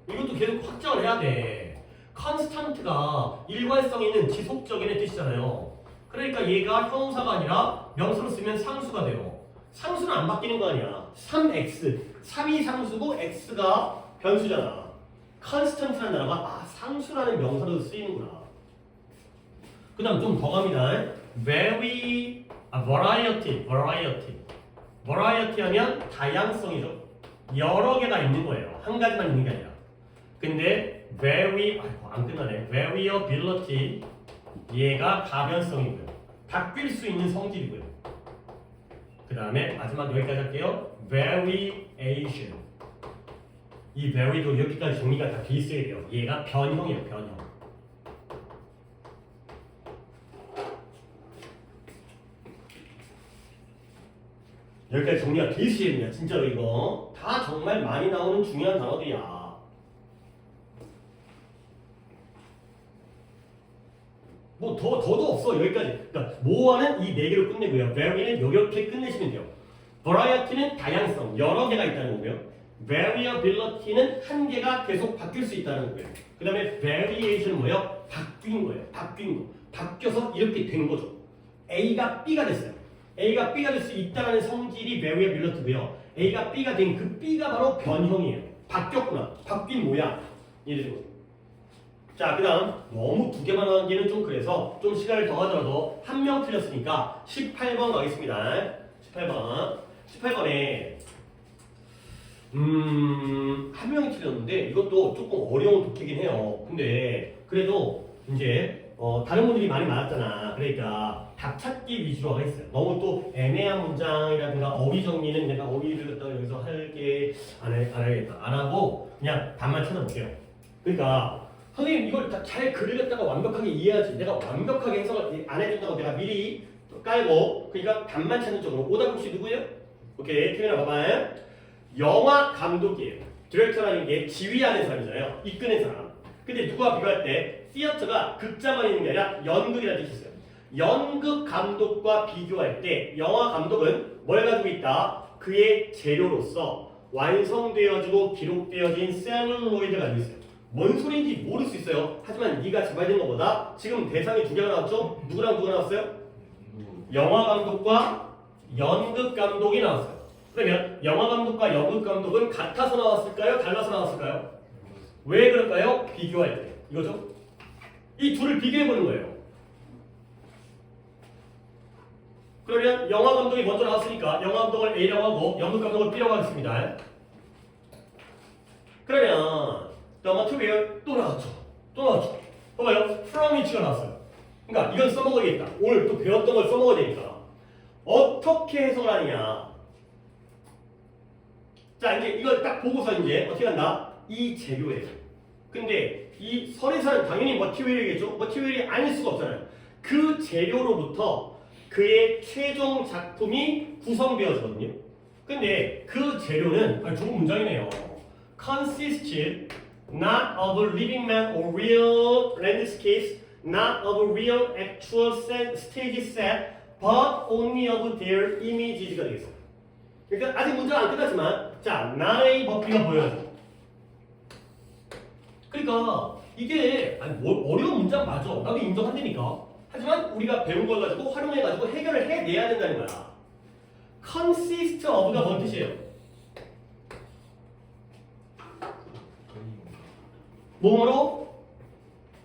이것도 계속 확정을 해야 돼. constant가 일관성 있는 지속적인의 뜻이잖아요. 그러니까 얘가 형용사가 아니라 명사로 쓰면 상수가 돼요. 상수는 안 바뀌는 거 아니야. 3x, 3이 상수고 x가 변수잖아. constant라는 단어가 상수라는 명사로 쓰이는구나. 그 다음 좀 더 갑니다. variety 하면 다양성이죠. 여러 개가 있는 거예요. 한 가지만 있는 게 아니라. 근데 안 끝나네. variability 얘가 가변성이고요. 바뀔 수 있는 성질이고요. 그 다음에 마지막 여기까지 할게요. variation 이 vary도 여기까지 정리가 다 돼 있어야 돼요. 얘가 변형이에요. 변형. 여기까지 정리가 돼 있어야 됩니다. 진짜로 이거 다 정말 많이 나오는 중요한 단어들이야. 뭐 더도 없어. 여기까지. 그러니까 모어는 이 네 개로 끝내고요. vary는 이렇게 끝내시면 돼요. variety는 다양성, 여러 개가 있다는 거고요. variability는 한 개가 계속 바뀔 수 있다는 거고요. 그 다음에 variation은 뭐예요? 바뀐 거예요. 바뀐 거. 바뀌어서 이렇게 된 거죠. A가 B가 됐어요. A가 B가 될 수 있다는 성질이 variability고요. A가 B가 된 그 B가 바로 변형이에요. 바뀌었구나. 바뀐 모양. 이해되죠? 자, 그 다음 너무 두 개만 하기는 좀 그래서 좀 시간을 더 하더라도 한 명 틀렸으니까 18번 가겠습니다. 18번에 한 명이 틀렸는데 이것도 조금 어려운 독해긴 해요. 근데 그래도 이제 다른 분들이 많이 많았잖아. 그러니까 답 찾기 위주로 하겠어요. 너무 또 애매한 문장이라든가 어휘 정리는 내가 어휘를 갖다가 여기서 할게 안 하겠다. 안 하고 그냥 답만 찾아볼게요. 그러니까 선생님 이걸 다 잘 글을 갖다가 완벽하게 이해하지. 내가 완벽하게 해석을 안 해준다고 내가 미리 깔고 그러니까 답만 찾는 쪽으로. 오답 혹시 누구예요? 오케이. 태민아 봐봐요. 영화 감독이에요. 디렉터라는 게 지휘하는 사람이잖아요. 이끄는 사람. 근데 누구와 비교할 때 티어터가 극장만 있는 게 아니라 연극이라는 뜻이 있어요. 연극 감독과 비교할 때 영화 감독은 뭘 가지고 있다? 그의 재료로서 완성되어지고 기록되어진 셀룰로이드가 가지고 있어요. 뭔 소리인지 모를 수 있어요. 하지만 네가 잡아야 되는 것보다 지금 대상이 두 개가 나왔죠? 누구랑 누가 나왔어요? 영화 감독과 연극 감독이 나왔어요. 그러면 영화 감독과 연극 감독은 같아서 나왔을까요? 달라서 나왔을까요? 왜 그럴까요? 비교할 때. 이거죠? 이 둘을 비교해보는 거예요. 그러면 영화 감독이 먼저 나왔으니까 영화 감독을 A라고 하고 연극 감독을 B라고 하겠습니다. 그러면 The material 또 나왔죠. 또 나왔죠. 봐봐요. From which가 나왔어요. 그러니까 이건 써먹어야겠다. 오늘 또 배웠던 걸 써먹어야 되니까. 어떻게 해석을 하느냐. 자, 이제 이걸 딱 보고서 이제 어떻게 한다? 이 재료예요. 근데 이 설에서는 당연히 머티리얼이겠죠? 머티리얼이 아닐 수가 없잖아요. 그 재료로부터 그의 최종 작품이 구성되어지거든요. 근데 그 재료는 좋은 문장이네요. Consists not of a living man or real landscapes, not of a real actual stage set, but only of their images가 되겠어요. 그러니까 아직 문제가 안 끝났지만 자, 나의 법비가 보여요. 그러니까 이게 어려운 문장 맞아. 나도 인정한다니까. 하지만 우리가 배운 걸 가지고 활용해가지고 해결을 해내야 된다는 거야. consist of가 뭔 뜻이에요?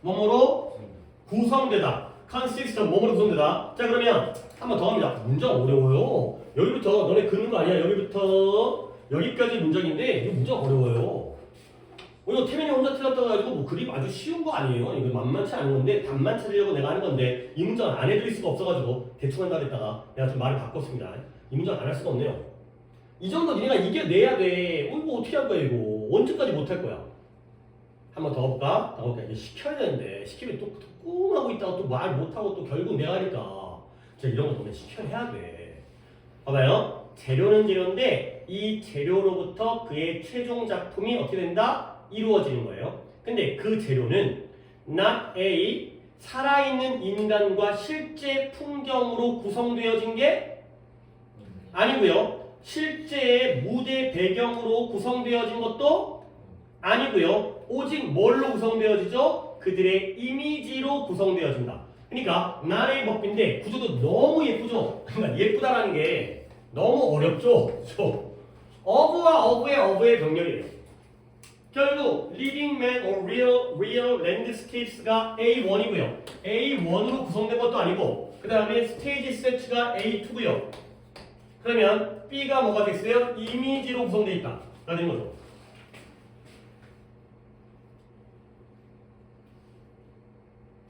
몸으로 구성되다. consist of 몸으로 구성되다. 자, 그러면 한 번 더 합니다. 문장 어려워요. 여기부터 너네 긋는 거 아니야. 여기부터 여기까지 문장인데 이거 문장 어려워요. 이거 태민이 혼자 틀렸다고 해가지고 뭐 그림 아주 쉬운 거 아니에요. 이거 만만치 않은 건데 답만 찾으려고 내가 하는 건데 이 문장 안 해드릴 수가 없어가지고 대충 한다 그랬다가 내가 좀 말을 바꿨습니다. 이 문장 안 할 수가 없네요. 이 정도 니네가 이겨내야 돼. 이거 어떻게 할 거야 이거. 언제까지 못 할 거야. 한번 더 볼까? 더 볼까? 이제 시켜야 되는데 시키면 또 꿍하고 있다가 또 말 못하고 또 결국 내가 하니까 진짜 이런 거 보면 시켜야 돼. 봐봐요. 재료는 재료인데 이 재료로부터 그의 최종 작품이 어떻게 된다? 이루어지는 거예요. 근데 그 재료는 not A 살아있는 인간과 실제 풍경으로 구성되어진 게 아니고요. 실제의 무대 배경으로 구성되어진 것도 아니고요. 오직 뭘로 구성되어지죠? 그들의 이미지로 구성되어진다. 그러니까 나의 법인데 구조도 너무 예쁘죠? 그러니까 예쁘다라는 게 너무 어렵죠? 그렇죠? 어부와 어부의 병렬이에요. 결국 living man or real landscapes가 A1이고요. A1으로 구성된 것도 아니고 그 다음에 stage set가 A2고요. 그러면 B가 뭐가 됐어요? 이미지로 구성되어 있다. 가 되는 거죠.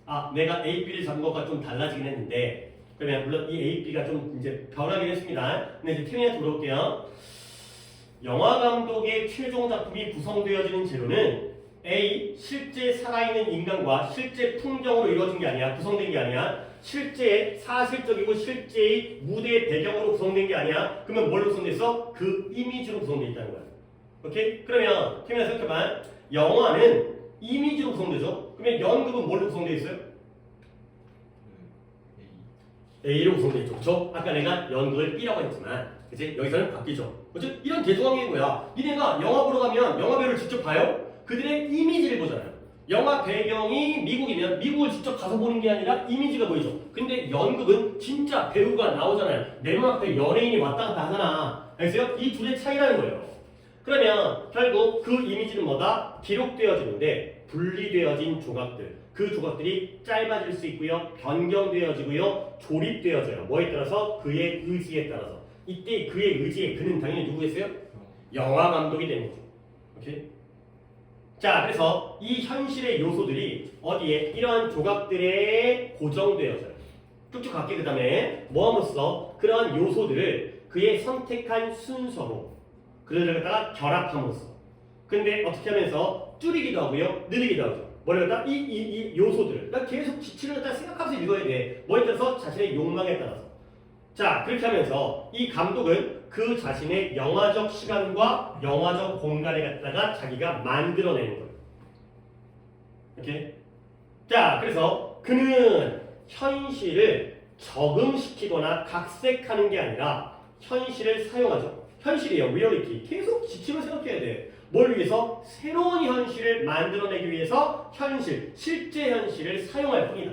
아, 내가 A, B를 잡은 것과 좀 달라지긴 했는데 그러면 물론 이 A, B가 좀 이제 변하긴 했습니다. 근데 이제 태민이한테 물어볼게요. 영화 감독의 최종 작품이 구성되어지는 재료는 A. 실제 살아있는 인간과 실제 풍경으로 이루어진 게 아니야. 구성된 게 아니야. 실제 사실적이고 실제의 무대의 배경으로 구성된 게 아니야. 그러면 뭘로 구성됐어? 그 이미지로 구성되어 있다는 거야. 오케이? 그러면 태민아 생각해봐. 영화는 이미지로 구성되죠? 그러면 연극은 뭘로 구성되어 있어요? A로 구성되어 있죠. 그쵸? 아까 내가 연극을 B라고 했지만 그치? 여기서는 바뀌죠. 그치? 이런 대조관계인 거야. 니네가 영화 보러 가면 영화 배우를 직접 봐요? 그들의 이미지를 보잖아요. 영화 배경이 미국이면 미국을 직접 가서 보는 게 아니라 이미지가 보이죠. 근데 연극은 진짜 배우가 나오잖아요. 내 눈앞에 연예인이 왔다 갔다 하잖아. 알겠어요? 이 둘의 차이라는 거예요. 그러면 결국 그 이미지는 뭐다? 기록되어지는데 분리되어진 조각들. 그 조각들이 짧아질 수 있고요. 변경되어지고요. 조립되어져요. 뭐에 따라서? 그의 의지에 따라서. 이때 그의 의지에 그는 당연히 누구겠어요? 영화 감독이 되는 거죠. 오케이? 자, 그래서 이 현실의 요소들이 어디에? 이러한 조각들에 고정되어져요. 쭉쭉 갈게. 그 다음에 뭐함으로써 그러한 요소들을 그의 선택한 순서로 그들을 갖다가 결합함으로써. 근데 어떻게 하면서 줄이기도 하고요. 늘리기도 하죠. 뭐를 갖다 이 요소들을 계속 지치를 갖다 생각하면서 읽어야 돼. 뭐에 따라서? 자신의 욕망에 따라서. 자, 그렇게 하면서 이 감독은 그 자신의 영화적 시간과 영화적 공간에 갖다가 자기가 만들어내는 거예요. 이렇게. 자, 그래서 그는 현실을 적응시키거나 각색하는 게 아니라 현실을 사용하죠. 현실이에요. 리얼리티. 계속 지침을 생각해야 돼. 뭘 위해서? 새로운 현실을 만들어내기 위해서 현실, 실제 현실을 사용할 뿐이다.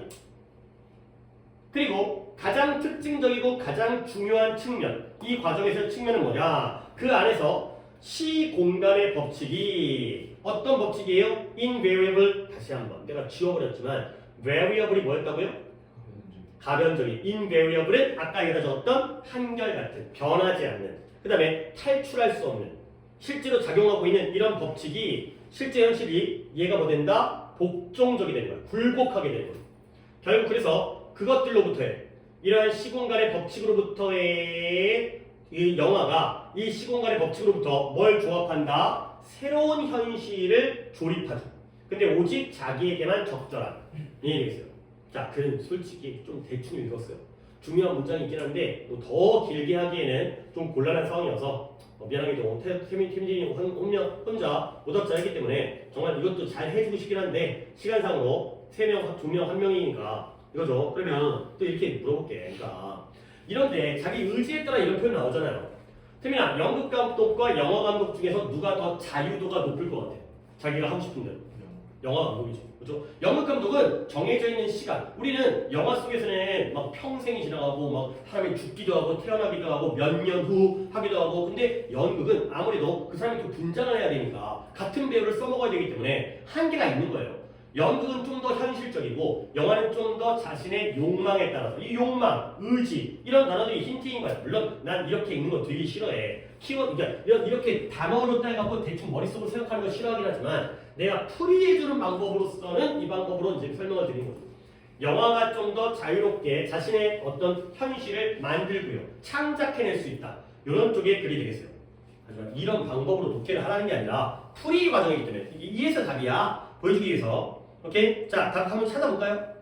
그리고 가장 특징적이고 가장 중요한 측면, 이 과정에서 측면은 뭐냐? 그 안에서 시공간의 법칙이 어떤 법칙이에요? invariable. 다시 한번 내가 지워버렸지만 variable이 뭐였다고요? 가변적인. invariable은 아까 얘기가 적었던 한결같은, 변하지 않는, 그 다음에 탈출할 수 없는, 실제로 작용하고 있는 이런 법칙이 실제 현실이 얘가 뭐 된다? 복종적이 되는 거야. 굴복하게 되는 거야. 결국 그래서 그것들로부터의 이러한 시공간의 법칙으로부터의 이 영화가 이 시공간의 법칙으로부터 뭘 조합한다? 새로운 현실을 조립하죠. 근데 오직 자기에게만 적절한. 이해되겠어요? 자, 그는 솔직히 좀 대충 읽었어요. 중요한 문장이 있긴 한데 뭐 더 길게 하기에는 좀 곤란한 상황이어서 미안하게도 팀진이 혼자 오답자 했기 때문에 정말 이것도 잘 해주고 싶긴 한데 시간상으로 3명, 2명, 1명이니까 이거죠. 그러면 또 이렇게 물어볼게. 그러니까 이런데 자기 의지에 따라 이런 표현 나오잖아요. 태민아, 연극 감독과 영화 감독 중에서 누가 더 자유도가 높을 것 같아? 자기가 하고 싶은 대로. 영화 감독이죠. 그렇죠? 연극 감독은 정해져 있는 시간. 우리는 영화 속에서는 막 평생이 지나가고 막 사람이 죽기도 하고 태어나기도 하고 몇 년 후 하기도 하고. 근데 연극은 아무래도 그 사람이 또 분장을 해야 되니까 같은 배우를 써먹어야 되기 때문에 한계가 있는 거예요. 연극은 좀 더 현실적이고 영화는 좀 더 자신의 욕망에 따라서 이 욕망, 의지 이런 단어들이 힌트인 거야. 물론 난 이렇게 읽는 거 되게 싫어해. 그러니까 이렇게 단어로 따갖고 대충 머릿속으로 생각하는 거 싫어하긴 하지만 내가 풀이해주는 방법으로서는 이 방법으로 이제 설명을 드린 거죠. 영화가 좀 더 자유롭게 자신의 어떤 현실을 만들고요. 창작해낼 수 있다. 이런 쪽의 글이 되겠어요. 하지만 이런 방법으로 독해를 하라는 게 아니라 풀이 과정이기 때문에 이에서 답이야. 보여주기 위해서. 오케이? 자, 답 한번 찾아볼까요?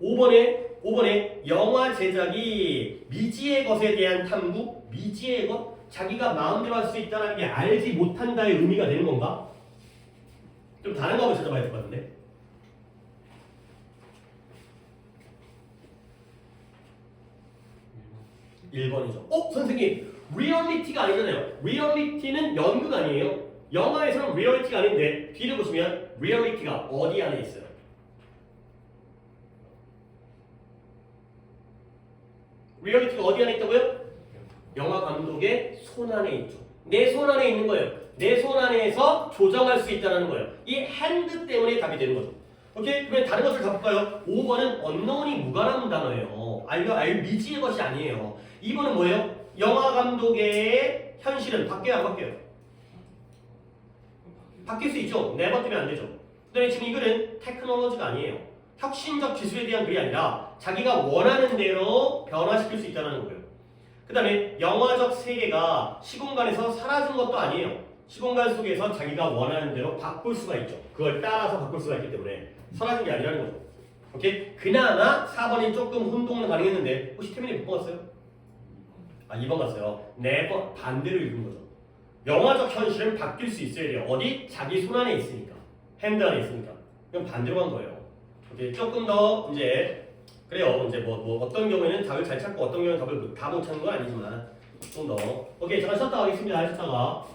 5번에 영화 제작이 미지의 것에 대한 탐구, 미지의 것, 자기가 마음대로 할 수 있다는 게 알지 못한다의 의미가 되는 건가? 좀 다른 거 한번 찾아봐야 될 것 같은데. 1번이죠. 선생님, 리얼리티가 아니잖아요. 리얼리티는 연극 아니에요? 영화에서는 리얼리티가 아닌데 뒤를 보시면 리얼리티가 어디 안에 있어요? 리얼리티가 어디 안에 있다고요? 영화 감독의 손 안에 있죠. 내 손 안에 있는 거예요. 내 손 안에서 조정할 수 있다는 거예요. 이 핸드 때문에 답이 되는 거죠. 오케이? 그러면 다른 것을 가볼까요? 5번은 언노운이 무관한 단어예요. 미지의 것이 아니에요. 2번은 뭐예요? 영화 감독의 현실은 바뀌어요, 안 바뀌어요? 바뀔 수 있죠. 네버 뜨면 안 되죠. 그다음에 지금 이거는 테크놀로지가 아니에요. 혁신적 기술에 대한 글이 아니라 자기가 원하는 대로 변화시킬 수 있다는 거고요. 그 다음에 영화적 세계가 시공간에서 사라진 것도 아니에요. 시공간 속에서 자기가 원하는 대로 바꿀 수가 있죠. 그걸 따라서 바꿀 수가 있기 때문에 사라진 게 아니라는 거죠. 오케이? 그나마 4번이 조금 혼동은 가능했는데 혹시 태민이 몇 번 갔어요? 2번 갔어요. 4번 반대로 읽은 거죠. 영화적 현실은 바뀔 수 있어야 돼요. 어디? 자기 손 안에 있으니까. 핸드 안에 있으니까. 그럼 반대로 간 거예요. 오케이? 조금 더 이제 그래요. 이제 뭐 어떤 경우에는 답을 잘 찾고 어떤 경우에는 답을 다 못 찾는 건 아니지만 좀 더. 오케이, 잠깐 쉬었다 가겠습니다. 쉬었다가.